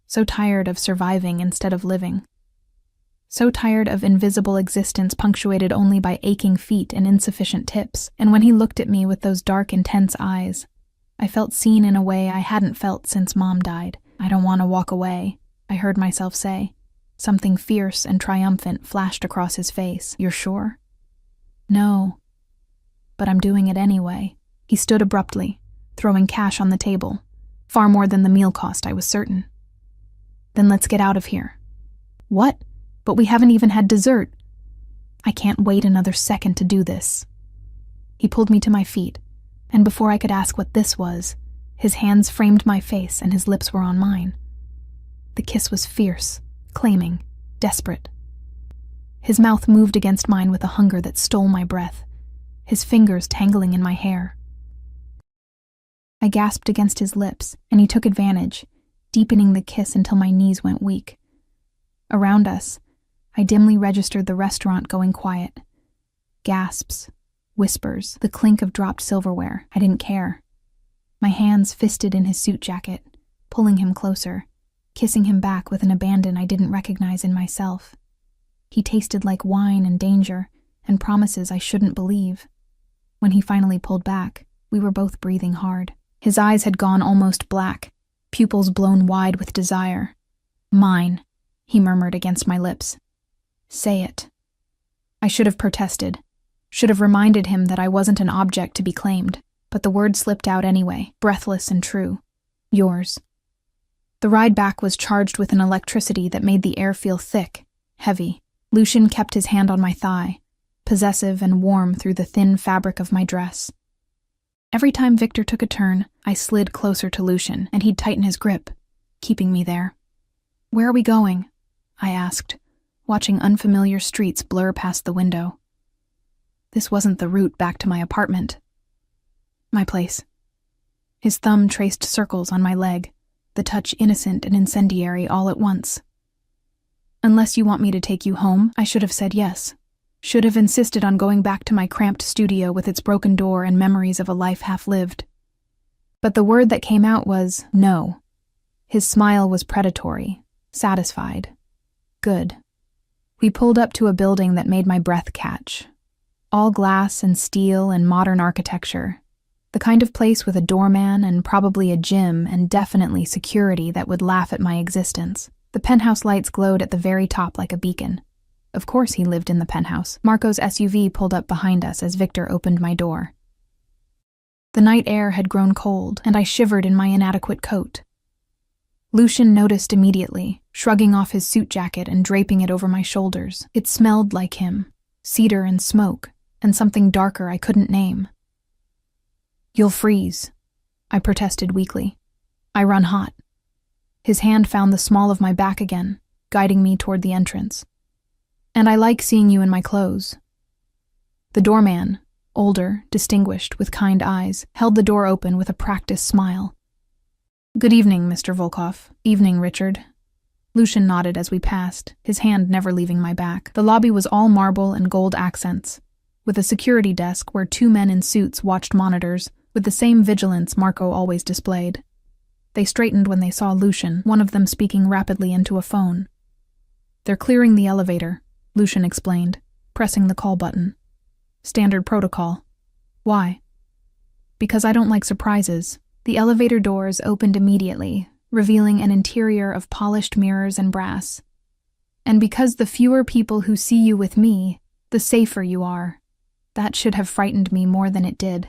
Speaker 1: so tired of surviving instead of living, so tired of invisible existence punctuated only by aching feet and insufficient tips. And when he looked at me with those dark, intense eyes, I felt seen in a way I hadn't felt since Mom died. I don't want to walk away, I heard myself say. Something fierce and triumphant flashed across his face. You're sure? No. But I'm doing it anyway. He stood abruptly, throwing cash on the table. Far more than the meal cost, I was certain. Then let's get out of here. What? But we haven't even had dessert. I can't wait another second to do this. He pulled me to my feet, and before I could ask what this was, his hands framed my face and his lips were on mine. The kiss was fierce, claiming, desperate. His mouth moved against mine with a hunger that stole my breath, his fingers tangling in my hair. I gasped against his lips, and he took advantage, deepening the kiss until my knees went weak. Around us, I dimly registered the restaurant going quiet. Gasps, whispers, the clink of dropped silverware. I didn't care. My hands fisted in his suit jacket, pulling him closer, kissing him back with an abandon I didn't recognize in myself. He tasted like wine and danger, and promises I shouldn't believe. When he finally pulled back, we were both breathing hard. His eyes had gone almost black, pupils blown wide with desire. Mine, he murmured against my lips. Say it. I should have protested, should have reminded him that I wasn't an object to be claimed, but the word slipped out anyway, breathless and true. Yours. The ride back was charged with an electricity that made the air feel thick, heavy. Lucian kept his hand on my thigh, possessive and warm through the thin fabric of my dress. Every time Victor took a turn, I slid closer to Lucian, and he'd tighten his grip, keeping me there. Where are we going? I asked, watching unfamiliar streets blur past the window. This wasn't the route back to my apartment. My place. His thumb traced circles on my leg, the touch innocent and incendiary all at once. Unless you want me to take you home, I should have said yes. Should have insisted on going back to my cramped studio with its broken door and memories of a life half-lived. But the word that came out was no. His smile was predatory, satisfied. Good. We pulled up to a building that made my breath catch. All glass and steel and modern architecture. The kind of place with a doorman and probably a gym and definitely security that would laugh at my existence. The penthouse lights glowed at the very top like a beacon. Of course he lived in the penthouse. Marco's SUV pulled up behind us as Victor opened my door. The night air had grown cold, and I shivered in my inadequate coat. Lucian noticed immediately, shrugging off his suit jacket and draping it over my shoulders. It smelled like him, cedar and smoke, and something darker I couldn't name. You'll freeze, I protested weakly. I run hot. His hand found the small of my back again, guiding me toward the entrance. And I like seeing you in my clothes. The doorman, older, distinguished, with kind eyes, held the door open with a practiced smile. Good evening, Mr. Volkov. Evening, Richard. Lucian nodded as we passed, his hand never leaving my back. The lobby was all marble and gold accents, with a security desk where 2 men in suits watched monitors with the same vigilance Marco always displayed. They straightened when they saw Lucian, one of them speaking rapidly into a phone. They're clearing the elevator, Lucian explained, pressing the call button. Standard protocol. Why? Because I don't like surprises. The elevator doors opened immediately, revealing an interior of polished mirrors and brass. And because the fewer people who see you with me, the safer you are, That should have frightened me more than it did.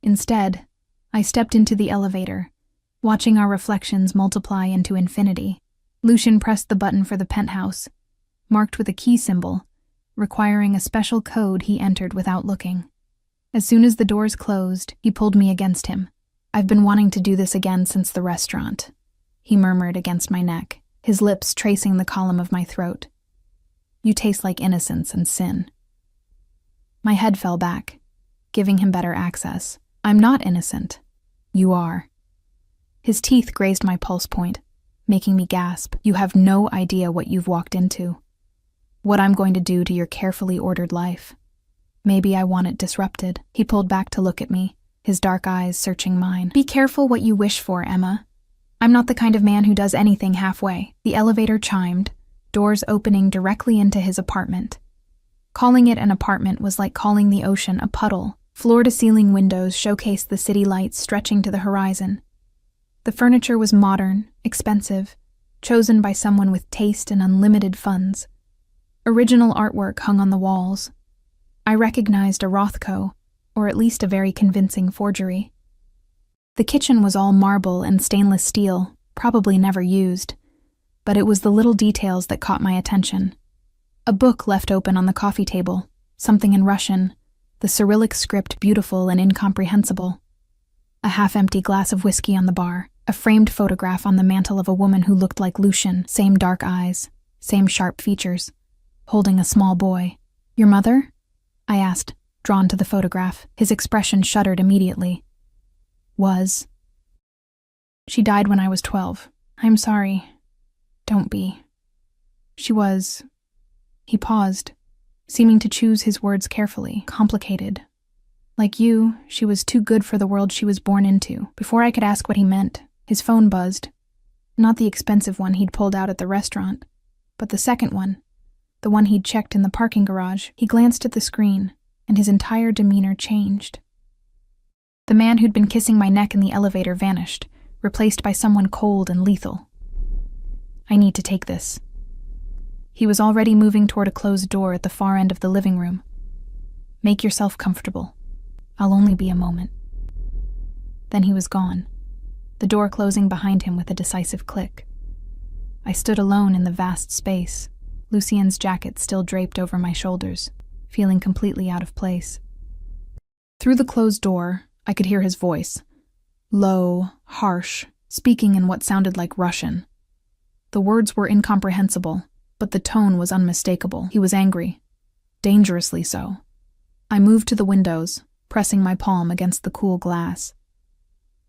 Speaker 1: Instead, I stepped into the elevator, watching our reflections multiply into infinity. Lucian pressed the button for the penthouse, marked with a key symbol, requiring a special code he entered without looking. As soon as the doors closed, he pulled me against him. "I've been wanting to do this again since the restaurant," he murmured against my neck, his lips tracing the column of my throat. "You taste like innocence and sin." My head fell back, giving him better access. "I'm not innocent. You are." His teeth grazed my pulse point, making me gasp. "You have no idea what you've walked into. What I'm going to do to your carefully ordered life. Maybe I want it disrupted." He pulled back to look at me, his dark eyes searching mine. "Be careful what you wish for, Emma. I'm not the kind of man who does anything halfway." The elevator chimed, doors opening directly into his apartment. Calling it an apartment was like calling the ocean a puddle. Floor-to-ceiling windows showcased the city lights stretching to the horizon. The furniture was modern, expensive, chosen by someone with taste and unlimited funds. Original artwork hung on the walls. I recognized a Rothko, or at least a very convincing forgery. The kitchen was all marble and stainless steel, probably never used, but it was the little details that caught my attention. A book left open on the coffee table, something in Russian, the Cyrillic script beautiful and incomprehensible. A half-empty glass of whiskey on the bar, a framed photograph on the mantel of a woman who looked like Lucian, same dark eyes, same sharp features, holding a small boy. "Your mother?" I asked, drawn to the photograph. His expression shuddered immediately. "Was. She died when I was 12. I'm sorry. Don't be. She was..." He paused, seeming to choose his words carefully. "Complicated. Like you, she was too good for the world she was born into." Before I could ask what he meant, his phone buzzed. Not the expensive one he'd pulled out at the restaurant, but the second one, the one he'd checked in the parking garage. He glanced at the screen, and his entire demeanor changed. The man who'd been kissing my neck in the elevator vanished, replaced by someone cold and lethal. "I need to take this." He was already moving toward a closed door at the far end of the living room. "Make yourself comfortable. I'll only be a moment." Then he was gone, the door closing behind him with a decisive click. I stood alone in the vast space, Lucien's jacket still draped over my shoulders, feeling completely out of place. Through the closed door, I could hear his voice, low, harsh, speaking in what sounded like Russian. The words were incomprehensible, but the tone was unmistakable. He was angry, dangerously so. I moved to the windows, pressing my palm against the cool glass.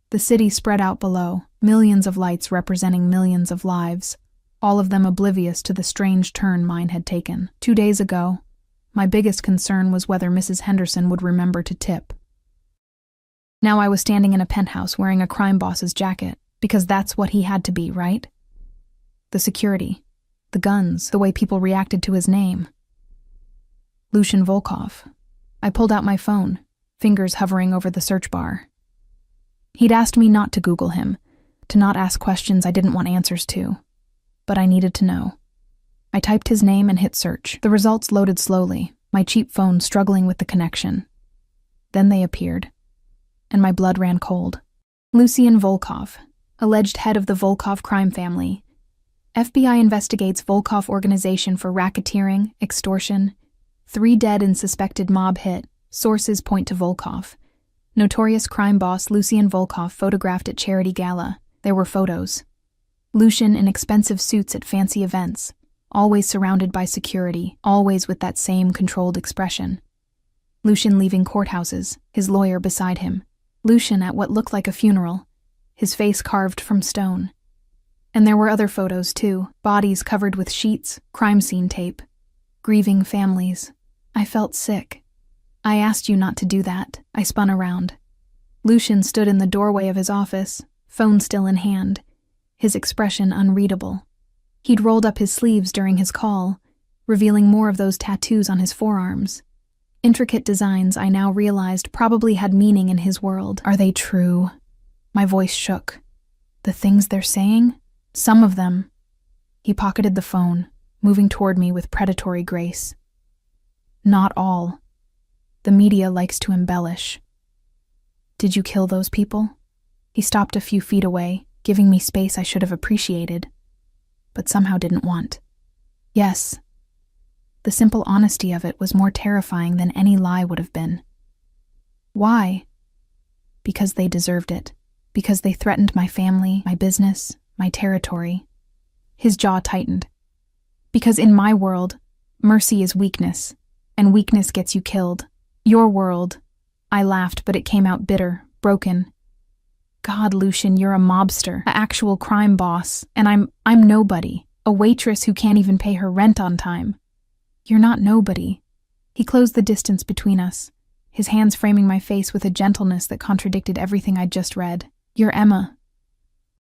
Speaker 1: The city spread out below, millions of lights representing millions of lives, all of them oblivious to the strange turn mine had taken. 2 days ago, my biggest concern was whether Mrs. Henderson would remember to tip. Now I was standing in a penthouse wearing a crime boss's jacket, because that's what he had to be, right? The security, the guns, the way people reacted to his name. Lucian Volkov. I pulled out my phone, fingers hovering over the search bar. He'd asked me not to Google him, to not ask questions I didn't want answers to, but I needed to know. I typed his name and hit search. The results loaded slowly, my cheap phone struggling with the connection. Then they appeared, and my blood ran cold. Lucian Volkov, alleged head of the Volkov crime family. FBI investigates Volkov organization for racketeering, extortion. 3 dead in suspected mob hit. Sources point to Volkov. Notorious crime boss Lucian Volkov photographed at charity gala. There were photos. Lucian in expensive suits at fancy events, always surrounded by security, always with that same controlled expression. Lucian leaving courthouses, his lawyer beside him. Lucian at what looked like a funeral, his face carved from stone. And there were other photos too, bodies covered with sheets, crime scene tape, grieving families. I felt sick. "I asked you not to do that." I spun around. Lucian stood in the doorway of his office, phone still in hand, his expression unreadable. He'd rolled up his sleeves during his call, revealing more of those tattoos on his forearms. Intricate designs I now realized probably had meaning in his world. Are they true? My voice shook. The things they're saying? Some of them. He pocketed the phone, moving toward me with predatory grace. Not all. The media likes to embellish. Did you kill those people? He stopped a few feet away, giving me space I should have appreciated, but somehow didn't want. Yes. The simple honesty of it was more terrifying than any lie would have been. Why? Because they deserved it. Because they threatened my family, my business, my territory. His jaw tightened. Because in my world, mercy is weakness, and weakness gets you killed. Your world. I laughed, but it came out bitter, broken. God, Lucian, you're a mobster, an actual crime boss, and I'm nobody, a waitress who can't even pay her rent on time. You're not nobody. He closed the distance between us, his hands framing my face with a gentleness that contradicted everything I'd just read. You're Emma.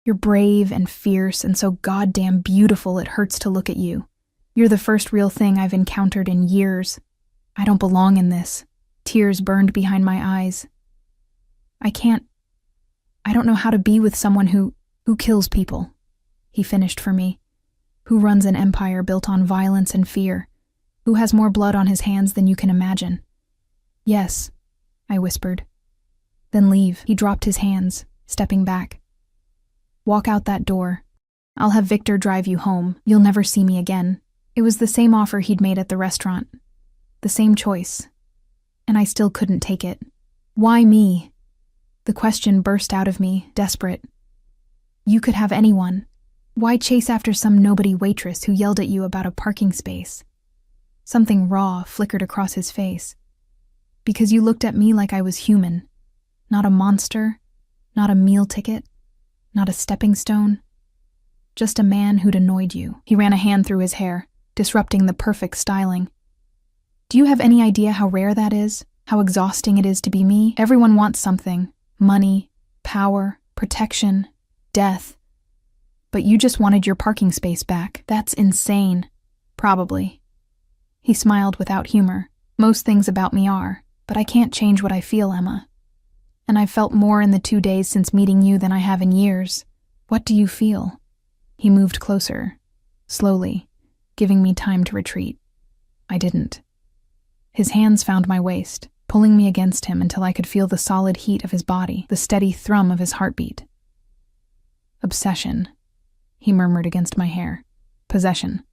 Speaker 1: You're brave and fierce and so goddamn beautiful it hurts to look at you. You're the first real thing I've encountered in years. I don't belong in this. Tears burned behind my eyes. I don't know how to be with someone who kills people, he finished for me, who runs an empire built on violence and fear, who has more blood on his hands than you can imagine. Yes, I whispered. Then leave. He dropped his hands, stepping back. Walk out that door. I'll have Victor drive you home. You'll never see me again. It was the same offer he'd made at the restaurant. The same choice. And I still couldn't take it. Why me? The question burst out of me, desperate. You could have anyone. Why chase after some nobody waitress who yelled at you about a parking space? Something raw flickered across his face. Because you looked at me like I was human. Not a monster, not a meal ticket, not a stepping stone. Just a man who'd annoyed you. He ran a hand through his hair, disrupting the perfect styling. Do you have any idea how rare that is? How exhausting it is to be me? Everyone wants something. Money, power, protection, death. But you just wanted your parking space back. That's insane. Probably. He smiled without humor. Most things about me are, but I can't change what I feel, Emma. And I've felt more in the 2 days since meeting you than I have in years. What do you feel? He moved closer, slowly, giving me time to retreat. I didn't. His hands found my waist, pulling me against him until I could feel the solid heat of his body, the steady thrum of his heartbeat. Obsession, he murmured against my hair. Possession.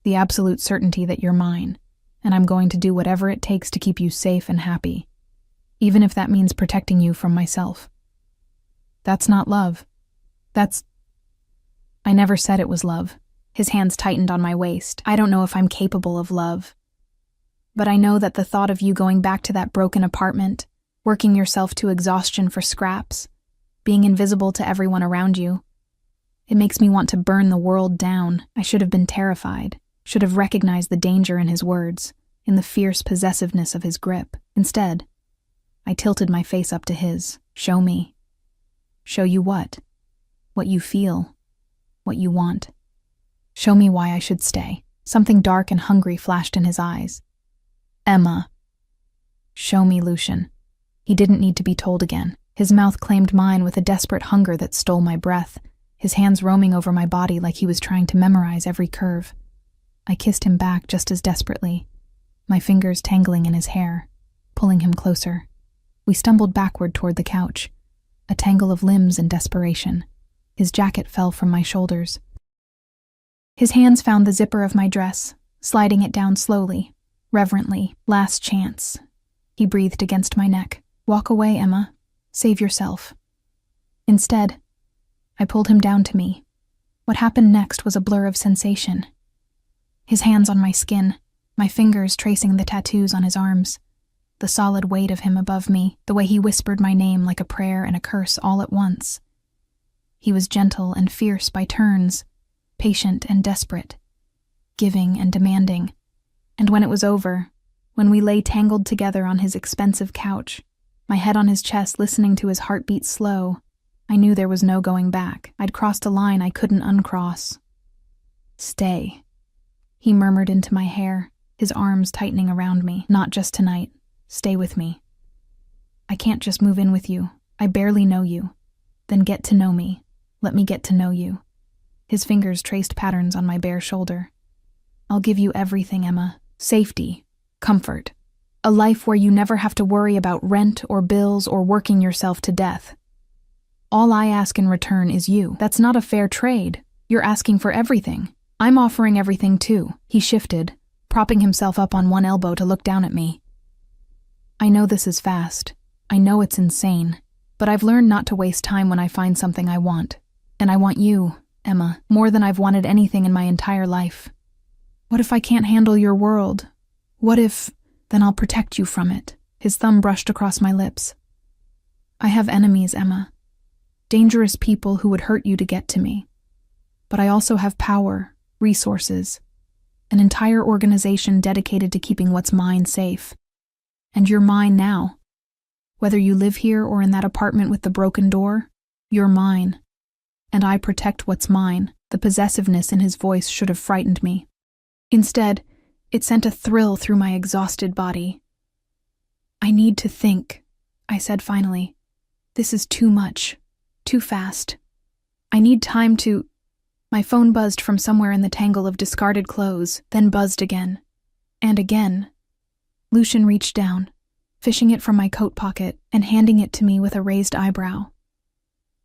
Speaker 1: The absolute certainty that you're mine, and I'm going to do whatever it takes to keep you safe and happy, even if that means protecting you from myself. That's not love. I never said it was love. His hands tightened on my waist. I don't know if I'm capable of love. But I know that the thought of you going back to that broken apartment, working yourself to exhaustion for scraps, being invisible to everyone around you, it makes me want to burn the world down. I should have been terrified, should have recognized the danger in his words, in the fierce possessiveness of his grip. Instead, I tilted my face up to his. Show me. Show you what? What you feel. What you want. Show me why I should stay. Something dark and hungry flashed in his eyes. Emma. Show me, Lucian. He didn't need to be told again. His mouth claimed mine with a desperate hunger that stole my breath, his hands roaming over my body like he was trying to memorize every curve. I kissed him back just as desperately, my fingers tangling in his hair, pulling him closer. We stumbled backward toward the couch, a tangle of limbs in desperation. His jacket fell from my shoulders. His hands found the zipper of my dress, sliding it down slowly, reverently. Last chance. He breathed against my neck. Walk away, Emma. Save yourself. Instead, I pulled him down to me. What happened next was a blur of sensation. His hands on my skin, my fingers tracing the tattoos on his arms, the solid weight of him above me, the way he whispered my name like a prayer and a curse all at once. He was gentle and fierce by turns, patient and desperate, giving and demanding. And when it was over, when we lay tangled together on his expensive couch, my head on his chest listening to his heartbeat slow, I knew there was no going back. I'd crossed a line I couldn't uncross. Stay, he murmured into my hair, his arms tightening around me. Not just tonight. Stay with me. I can't just move in with you. I barely know you. Then get to know me. Let me get to know you. His fingers traced patterns on my bare shoulder. I'll give you everything, Emma. Safety, comfort, A life where you never have to worry about rent or bills or working yourself to death. All I ask in return is you. That's not a fair trade. You're asking for everything. I'm offering everything too. He shifted, propping himself up on one elbow to look down at me. I know this is fast. I know it's insane. But I've learned not to waste time when I find something I want. And I want you, Emma, more than I've wanted anything in my entire life. What if I can't handle your world? What if... Then I'll protect you from it. His thumb brushed across my lips. I have enemies, Emma. Dangerous people who would hurt you to get to me. But I also have power, resources, an entire organization dedicated to keeping what's mine safe. And you're mine now. Whether you live here or in that apartment with the broken door, you're mine. And I protect what's mine. The possessiveness in his voice should have frightened me. Instead, it sent a thrill through my exhausted body. I need to think, I said finally. This is too much. Too fast. I need time to... My phone buzzed from somewhere in the tangle of discarded clothes, then buzzed again. And again. Lucian reached down, fishing it from my coat pocket and handing it to me with a raised eyebrow.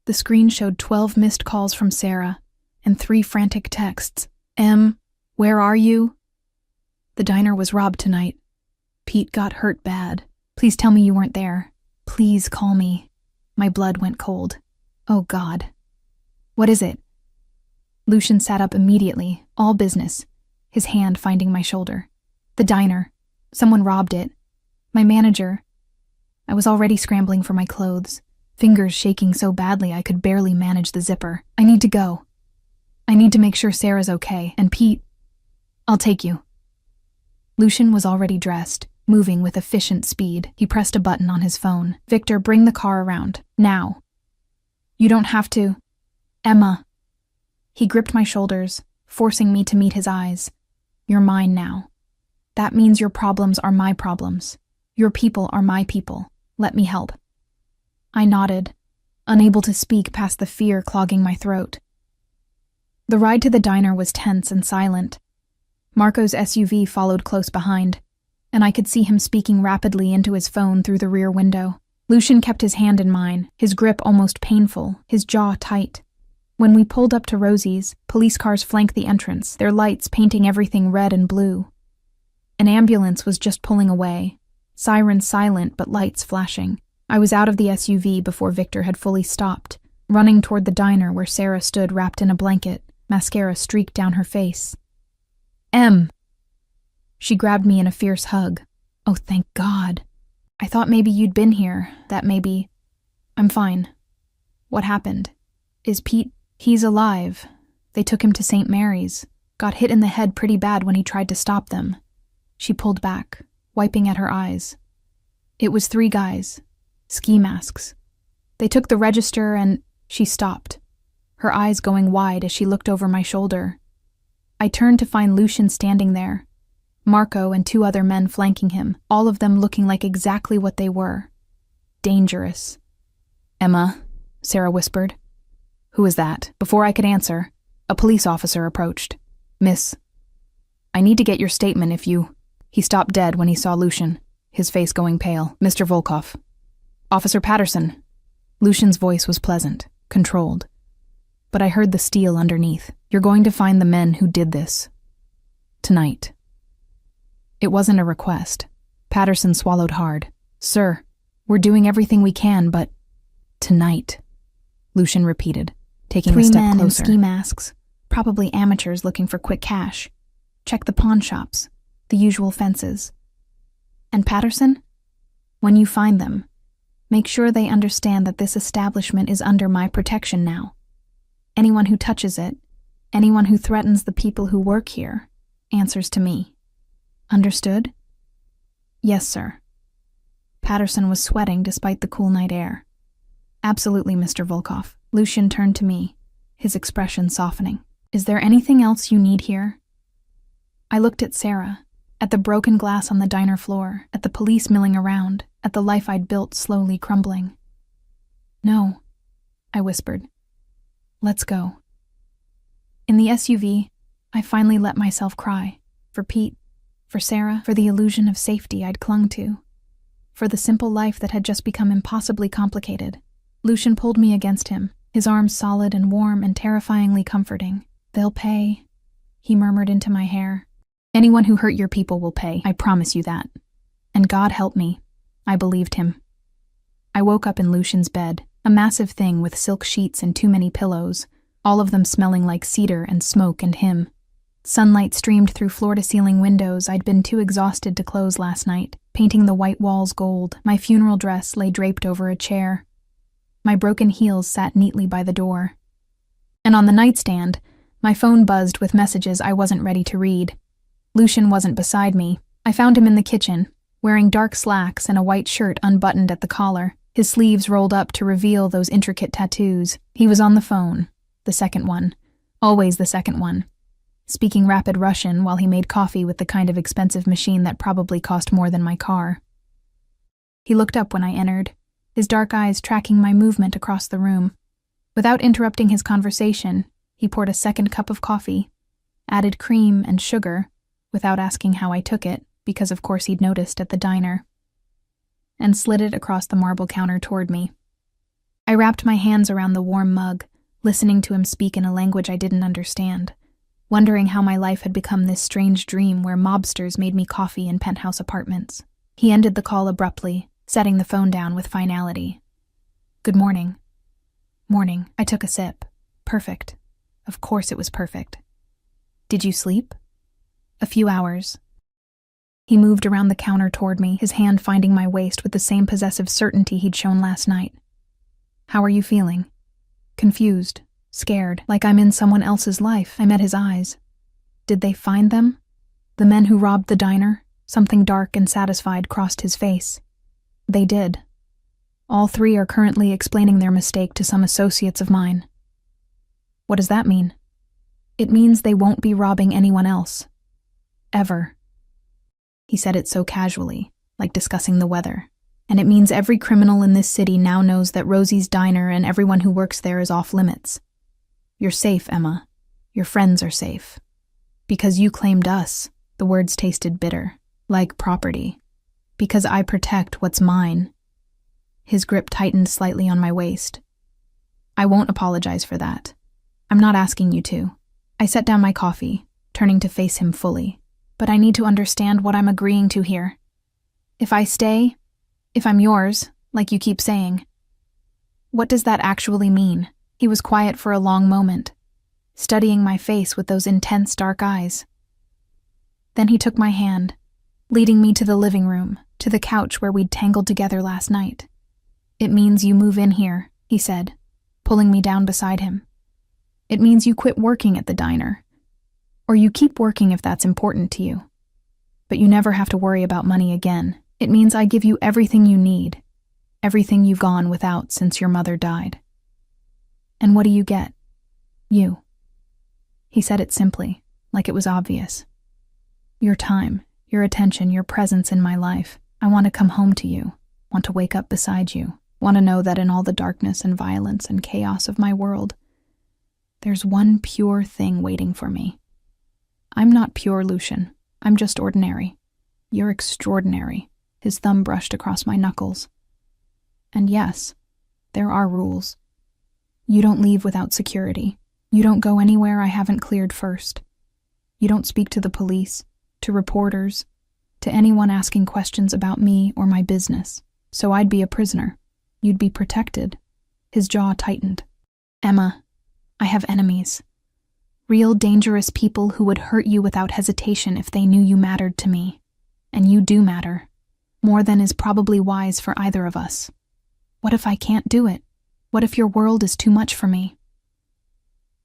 Speaker 1: The screen showed 12 missed calls from Sarah and 3 frantic texts. Em, where are you? The diner was robbed tonight. Pete got hurt bad. Please tell me you weren't there. Please call me. My blood went cold. Oh God. What is it? Lucian sat up immediately, all business, his hand finding my shoulder. The diner. Someone robbed it. My manager. I was already scrambling for my clothes, fingers shaking so badly I could barely manage the zipper. I need to go. I need to make sure Sarah's okay, and Pete, I'll take you. Lucian was already dressed, moving with efficient speed. He pressed a button on his phone. Victor, bring the car around. Now. You don't have to. Emma. He gripped my shoulders, forcing me to meet his eyes. You're mine now. That means your problems are my problems. Your people are my people. Let me help. I nodded, unable to speak past the fear clogging my throat. The ride to the diner was tense and silent. Marco's SUV followed close behind, and I could see him speaking rapidly into his phone through the rear window. Lucian kept his hand in mine, his grip almost painful, his jaw tight. When we pulled up to Rosie's, police cars flanked the entrance, their lights painting everything red and blue. An ambulance was just pulling away, sirens silent but lights flashing. I was out of the SUV before Victor had fully stopped, running toward the diner where Sarah stood wrapped in a blanket, mascara streaked down her face. Em! She grabbed me in a fierce hug. Oh, thank God. I thought maybe you'd been here, that maybe... I'm fine. What happened? Is Pete... He's alive. They took him to St. Mary's. Got hit in the head pretty bad when he tried to stop them. She pulled back, wiping at her eyes. It was 3 guys. Ski masks. They took the register and... She stopped, her eyes going wide as she looked over my shoulder. I turned to find Lucian standing there, Marco and 2 other men flanking him, all of them looking like exactly what they were. Dangerous. Emma, Sarah whispered. Who is that? Before I could answer, a police officer approached. Miss, I need to get your statement if you... He stopped dead when he saw Lucian, his face going pale. Mr. Volkov. Officer Patterson. Lucian's voice was pleasant, controlled. But I heard the steel underneath. You're going to find the men who did this. Tonight. It wasn't a request. Patterson swallowed hard. Sir, we're doing everything we can, but... Tonight, Lucian repeated, taking a step closer. 3 men in ski masks, probably amateurs looking for quick cash. Check the pawn shops, the usual fences. And Patterson? When you find them, make sure they understand that this establishment is under my protection now. Anyone who touches it, anyone who threatens the people who work here, answers to me. Understood? Yes, sir. Patterson was sweating despite the cool night air. Absolutely, Mr. Volkov. Lucian turned to me, his expression softening. Is there anything else you need here? I looked at Sarah, at the broken glass on the diner floor, at the police milling around, at the life I'd built slowly crumbling. No, I whispered. Let's go. In the SUV, I finally let myself cry. For Pete, For Sarah, for the illusion of safety I'd clung to, for the simple life that had just become impossibly complicated. Lucian pulled me against him, his arms solid and warm and terrifyingly comforting. "They'll pay," he murmured into my hair. "Anyone who hurt your people will pay, I promise you that." And God help me, I believed him. I woke up in Lucian's bed, a massive thing with silk sheets and too many pillows, all of them smelling like cedar and smoke and him. Sunlight streamed through floor-to-ceiling windows I'd been too exhausted to close last night, painting the white walls gold. My funeral dress lay draped over a chair. My broken heels sat neatly by the door. And on the nightstand, my phone buzzed with messages I wasn't ready to read. Lucian wasn't beside me. I found him in the kitchen, wearing dark slacks and a white shirt unbuttoned at the collar, his sleeves rolled up to reveal those intricate tattoos. He was on the phone, the second one, always the second one, speaking rapid Russian while he made coffee with the kind of expensive machine that probably cost more than my car. He looked up when I entered, his dark eyes tracking my movement across the room. Without interrupting his conversation, he poured a second cup of coffee, added cream and sugar, without asking how I took it, because of course he'd noticed at the diner, and slid it across the marble counter toward me. I wrapped my hands around the warm mug, listening to him speak in a language I didn't understand, wondering how my life had become this strange dream where mobsters made me coffee in penthouse apartments. He ended the call abruptly, setting the phone down with finality. "Good morning." "Morning." I took a sip. "Perfect." Of course it was perfect. "Did you sleep?" "A few hours." He moved around the counter toward me, his hand finding my waist with the same possessive certainty he'd shown last night. "How are you feeling?" "Confused. Scared, like I'm in someone else's life." I met his eyes. "Did they find them? The men who robbed the diner?" Something dark and satisfied crossed his face. "They did. All three are currently explaining their mistake to some associates of mine." "What does that mean?" "It means they won't be robbing anyone else. Ever." He said it so casually, like discussing the weather. "And it means every criminal in this city now knows that Rosie's diner and everyone who works there is off limits. You're safe, Emma. Your friends are safe. Because you claimed us." The words tasted bitter, like property. "Because I protect what's mine." His grip tightened slightly on my waist. "I won't apologize for that. I'm not asking you to." I set down my coffee, turning to face him fully. "But I need to understand what I'm agreeing to here. If I stay, if I'm yours, like you keep saying, what does that actually mean?" He was quiet for a long moment, studying my face with those intense dark eyes. Then he took my hand, leading me to the living room, to the couch where we'd tangled together last night. "It means you move in here," he said, pulling me down beside him. "It means you quit working at the diner. Or you keep working if that's important to you. But you never have to worry about money again. It means I give you everything you need, everything you've gone without since your mother died. And what do you get? You." He said it simply, like it was obvious. "Your time, your attention, your presence in my life. I want to come home to you, want to wake up beside you, want to know that in all the darkness and violence and chaos of my world, there's one pure thing waiting for me. I'm not pure, Lucian. I'm just ordinary. You're extraordinary." His thumb brushed across my knuckles. "And yes, there are rules. You don't leave without security. You don't go anywhere I haven't cleared first. You don't speak to the police, to reporters, to anyone asking questions about me or my business. So I'd be a prisoner. You'd be protected." His jaw tightened. "Emma, I have enemies. Real dangerous people who would hurt you without hesitation if they knew you mattered to me. And you do matter. More than is probably wise for either of us. What if I can't do it? What if your world is too much for me?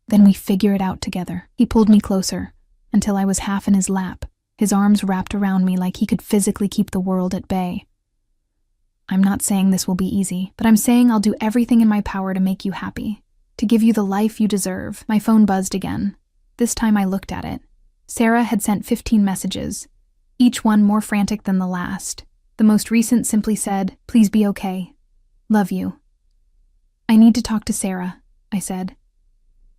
Speaker 1: Then we figure it out together." He pulled me closer, until I was half in his lap, his arms wrapped around me like he could physically keep the world at bay. "I'm not saying this will be easy, but I'm saying I'll do everything in my power to make you happy, to give you the life you deserve." My phone buzzed again. This time I looked at it. Sarah had sent 15 messages, each one more frantic than the last. The most recent simply said, "Please be okay. Love you." "I need to talk to Sarah," I said.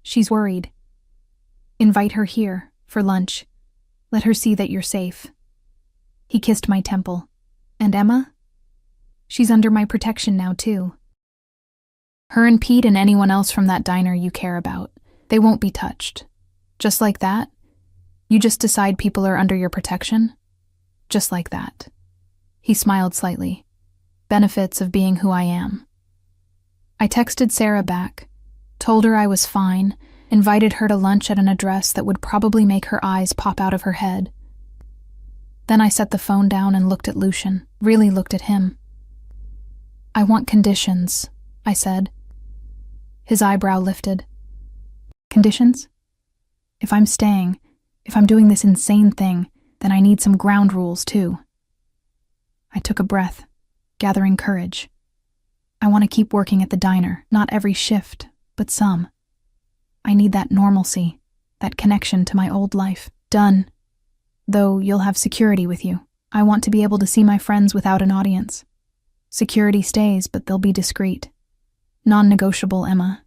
Speaker 1: "She's worried." "Invite her here, for lunch. Let her see that you're safe." kissed my temple. And Emma? She's under my protection now, too. Her and Pete and anyone else from that diner you care about, they won't be touched. Just like that? You just decide people are under your protection? Just like that. He smiled slightly. Benefits of being who I am. I texted Sarah back, told her I was fine, invited her to lunch at an address that would probably make her eyes pop out of her head. Then I set the phone down and looked at Lucian, really looked at him. I want conditions, I said. His eyebrow lifted. Conditions? If I'm staying, if I'm doing this insane thing, then I need some ground rules too. I took a breath, gathering courage. I want to keep working at the diner, not every shift, but some. I need that normalcy, that connection to my old life. Done. Though you'll have security with you. I want to be able to see my friends without an audience. Security stays, but they'll be discreet. Non-negotiable, Emma.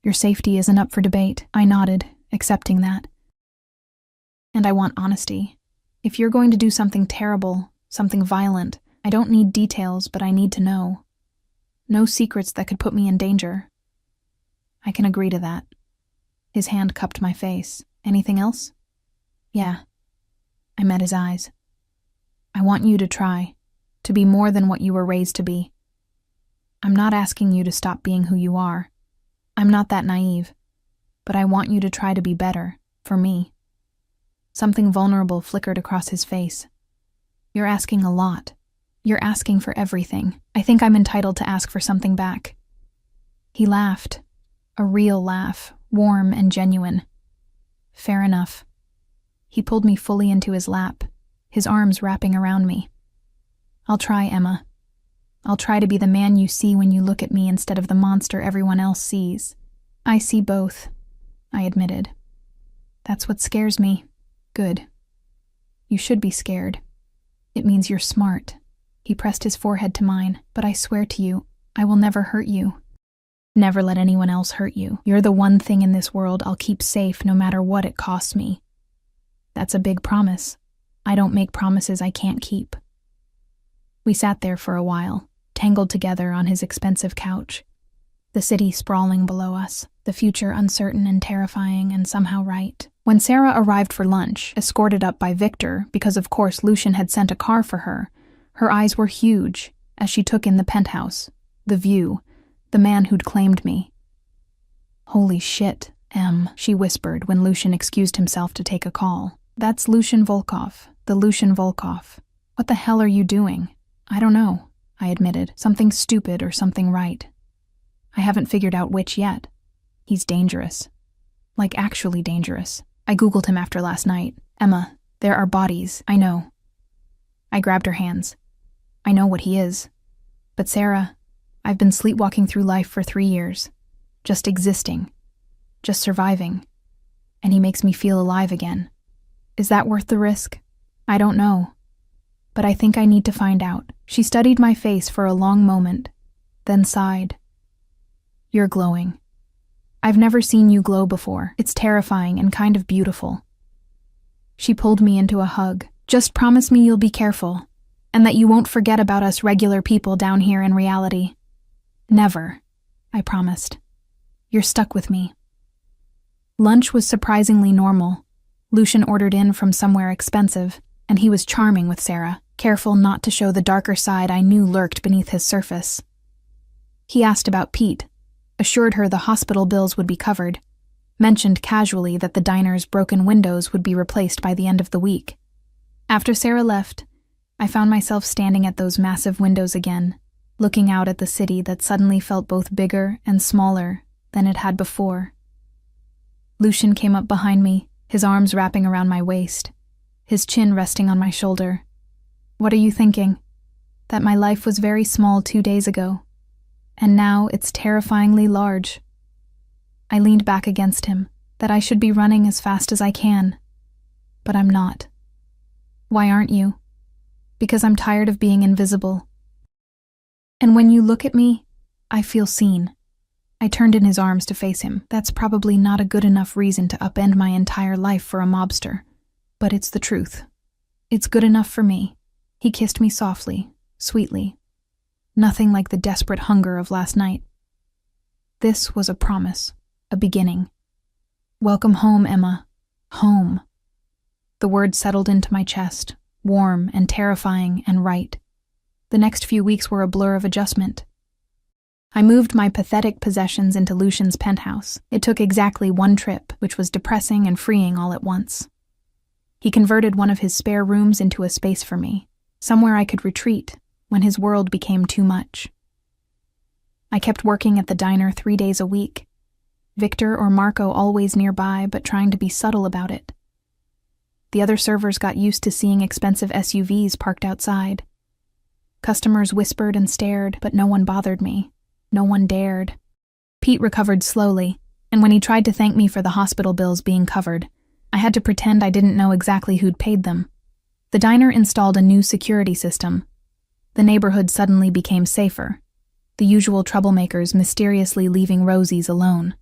Speaker 1: Your safety isn't up for debate. I nodded, accepting that. And I want honesty. If you're going to do something terrible, something violent, I don't need details, but I need to know. No secrets that could put me in danger. I can agree to that. His hand cupped my face. Anything else? Yeah. I met his eyes. I want you to try, to be more than what you were raised to be. I'm not asking you to stop being who you are. I'm not that naive. But I want you to try to be better, for me. Something vulnerable flickered across his face. You're asking a lot. You're asking for everything. I think I'm entitled to ask for something back. He laughed. A real laugh, warm and genuine. Fair enough. He pulled me fully into his lap, his arms wrapping around me. I'll try, Emma. I'll try to be the man you see when you look at me instead of the monster everyone else sees. I see both, I admitted. That's what scares me. Good. You should be scared. It means you're smart. He pressed his forehead to mine, but I swear to you, I will never hurt you. Never let anyone else hurt you. You're the one thing in this world I'll keep safe no matter what it costs me. That's a big promise. I don't make promises I can't keep. We sat there for a while, tangled together on his expensive couch. The city sprawling below us, the future uncertain and terrifying and somehow right. When Sarah arrived for lunch, escorted up by Victor, because of course Lucian had sent a car for her eyes were huge as she took in the penthouse, the view, the man who'd claimed me. Holy shit, Em, she whispered when Lucian excused himself to take a call. That's Lucian Volkov, the Lucian Volkov. What the hell are you doing? I don't know, I admitted. Something stupid or something right. I haven't figured out which yet. He's dangerous. Like actually dangerous. I Googled him after last night. Emma, there are bodies, I know. I grabbed her hands. I know what he is. But Sarah, I've been sleepwalking through life for 3 years. Just existing. Just surviving. And he makes me feel alive again. Is that worth the risk? I don't know. But I think I need to find out. She studied my face for a long moment, then sighed. You're glowing. I've never seen you glow before. It's terrifying and kind of beautiful. She pulled me into a hug. Just promise me you'll be careful, and that you won't forget about us regular people down here in reality. Never, I promised. You're stuck with me. Lunch was surprisingly normal. Lucian ordered in from somewhere expensive, and he was charming with Sarah, careful not to show the darker side I knew lurked beneath his surface. He asked about Pete, assured her the hospital bills would be covered, mentioned casually that the diner's broken windows would be replaced by the end of the week. After Sarah left, I found myself standing at those massive windows again, looking out at the city that suddenly felt both bigger and smaller than it had before. Lucian came up behind me, his arms wrapping around my waist, his chin resting on my shoulder. What are you thinking? That my life was very small 2 days ago, and now it's terrifyingly large. I leaned back against him, that I should be running as fast as I can. But I'm not. Why aren't you? Because I'm tired of being invisible. And when you look at me, I feel seen. I turned in his arms to face him. That's probably not a good enough reason to upend my entire life for a mobster, but it's the truth. It's good enough for me. He kissed me softly, sweetly. Nothing like the desperate hunger of last night. This was a promise, a beginning. Welcome home, Emma. Home. The word settled into my chest, warm and terrifying and right. The next few weeks were a blur of adjustment. I moved my pathetic possessions into Lucian's penthouse. It took exactly one trip, which was depressing and freeing all at once. He converted one of his spare rooms into a space for me, somewhere I could retreat when his world became too much. I kept working at the diner 3 days a week. Victor or Marco always nearby, but trying to be subtle about it. The other servers got used to seeing expensive SUVs parked outside. Customers whispered and stared, but no one bothered me. No one dared. Pete recovered slowly, and when he tried to thank me for the hospital bills being covered, I had to pretend I didn't know exactly who'd paid them. The diner installed a new security system. The neighborhood suddenly became safer, the usual troublemakers mysteriously leaving Rosie's alone.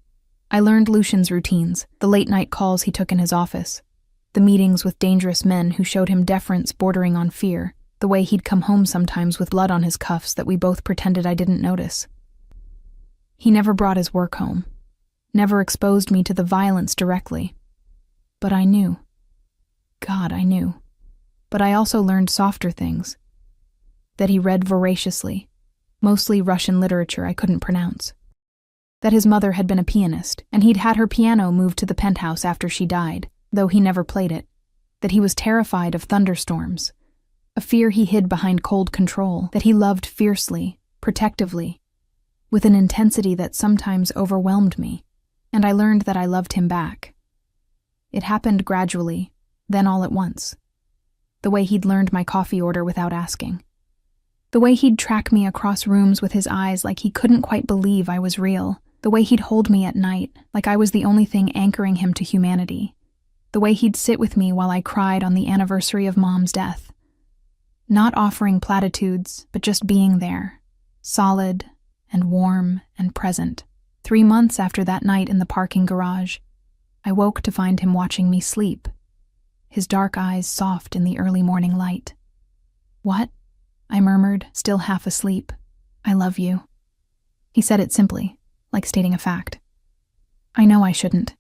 Speaker 1: I learned Lucian's routines, the late-night calls he took in his office, the meetings with dangerous men who showed him deference bordering on fear, the way he'd come home sometimes with blood on his cuffs that we both pretended I didn't notice. He never brought his work home, never exposed me to the violence directly. But I knew. God, I knew. But I also learned softer things. That he read voraciously, mostly Russian literature I couldn't pronounce. That his mother had been a pianist, and he'd had her piano moved to the penthouse after she died, though he never played it. That he was terrified of thunderstorms, a fear he hid behind cold control, that he loved fiercely, protectively, with an intensity that sometimes overwhelmed me, and I learned that I loved him back. It happened gradually, then all at once. The way he'd learned my coffee order without asking. The way he'd track me across rooms with his eyes like he couldn't quite believe I was real. The way he'd hold me at night like I was the only thing anchoring him to humanity. The way he'd sit with me while I cried on the anniversary of Mom's death. Not offering platitudes, but just being there, solid and warm and present. 3 months after that night in the parking garage, I woke to find him watching me sleep, his dark eyes soft in the early morning light. "What?" I murmured, still half asleep. "I love you." He said it simply, like stating a fact. I know I shouldn't.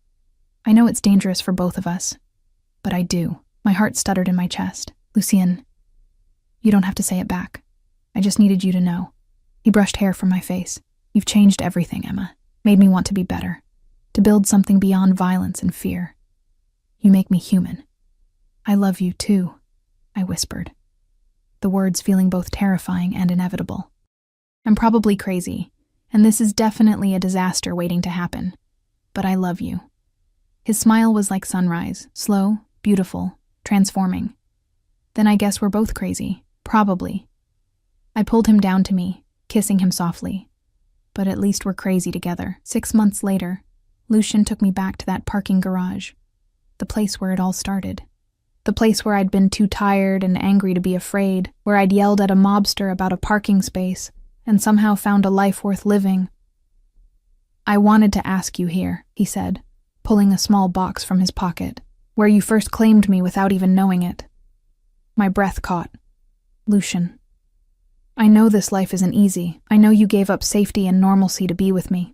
Speaker 1: I know it's dangerous for both of us. But I do. My heart stuttered in my chest. "Lucien, you don't have to say it back. I just needed you to know." He brushed hair from my face. "You've changed everything, Emma. Made me want to be better. To build something beyond violence and fear. You make me human." "I love you too," I whispered, the words feeling both terrifying and inevitable. I'm probably crazy, and this is definitely a disaster waiting to happen. But I love you. His smile was like sunrise, slow, beautiful, transforming. Then I guess we're both crazy, probably. I pulled him down to me, kissing him softly. But at least we're crazy together. 6 months later, Lucian took me back to that parking garage, the place where it all started. The place where I'd been too tired and angry to be afraid, where I'd yelled at a mobster about a parking space, and somehow found a life worth living. "I wanted to ask you here," he said, pulling a small box from his pocket, "where you first claimed me without even knowing it." My breath caught. "Lucian, I know this life isn't easy. I know you gave up safety and normalcy to be with me.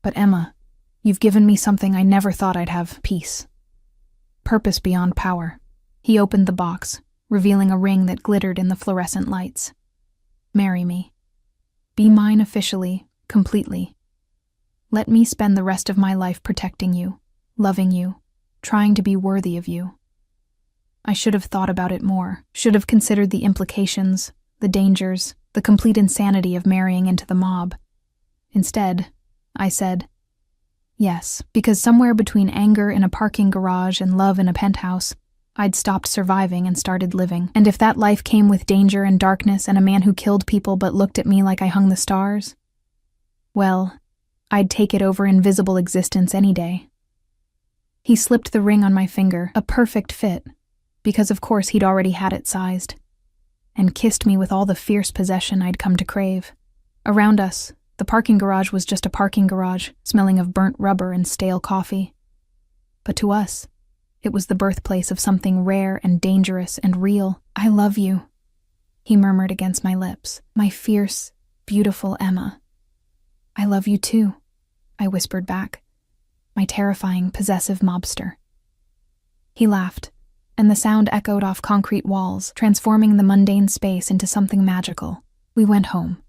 Speaker 1: But Emma, you've given me something I never thought I'd have, peace. Purpose beyond power." He opened the box, revealing a ring that glittered in the fluorescent lights. "Marry me. Be mine officially, completely. Let me spend the rest of my life protecting you, loving you, trying to be worthy of you." I should have thought about it more, should have considered the implications, the dangers, the complete insanity of marrying into the mob. Instead, I said, yes, because somewhere between anger in a parking garage and love in a penthouse, I'd stopped surviving and started living. And if that life came with danger and darkness and a man who killed people but looked at me like I hung the stars, well, I'd take it over invisible existence any day. He slipped the ring on my finger, a perfect fit, because of course he'd already had it sized, and kissed me with all the fierce possession I'd come to crave. Around us, the parking garage was just a parking garage, smelling of burnt rubber and stale coffee. But to us, it was the birthplace of something rare and dangerous and real. "I love you." he murmured against my lips. My fierce, beautiful Emma. I love you too, I whispered back. My terrifying, possessive mobster. He laughed, and the sound echoed off concrete walls, transforming the mundane space into something magical. We went home.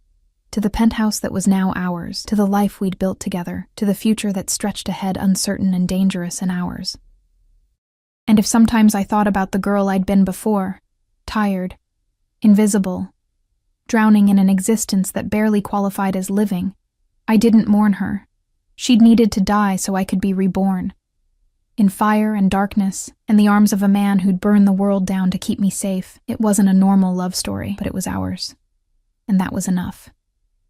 Speaker 1: To the penthouse that was now ours, to the life we'd built together, to the future that stretched ahead uncertain and dangerous in ours. And if sometimes I thought about the girl I'd been before, tired, invisible, drowning in an existence that barely qualified as living, I didn't mourn her. She'd needed to die so I could be reborn. In fire and darkness, in the arms of a man who'd burn the world down to keep me safe. It wasn't a normal love story, but it was ours. And that was enough.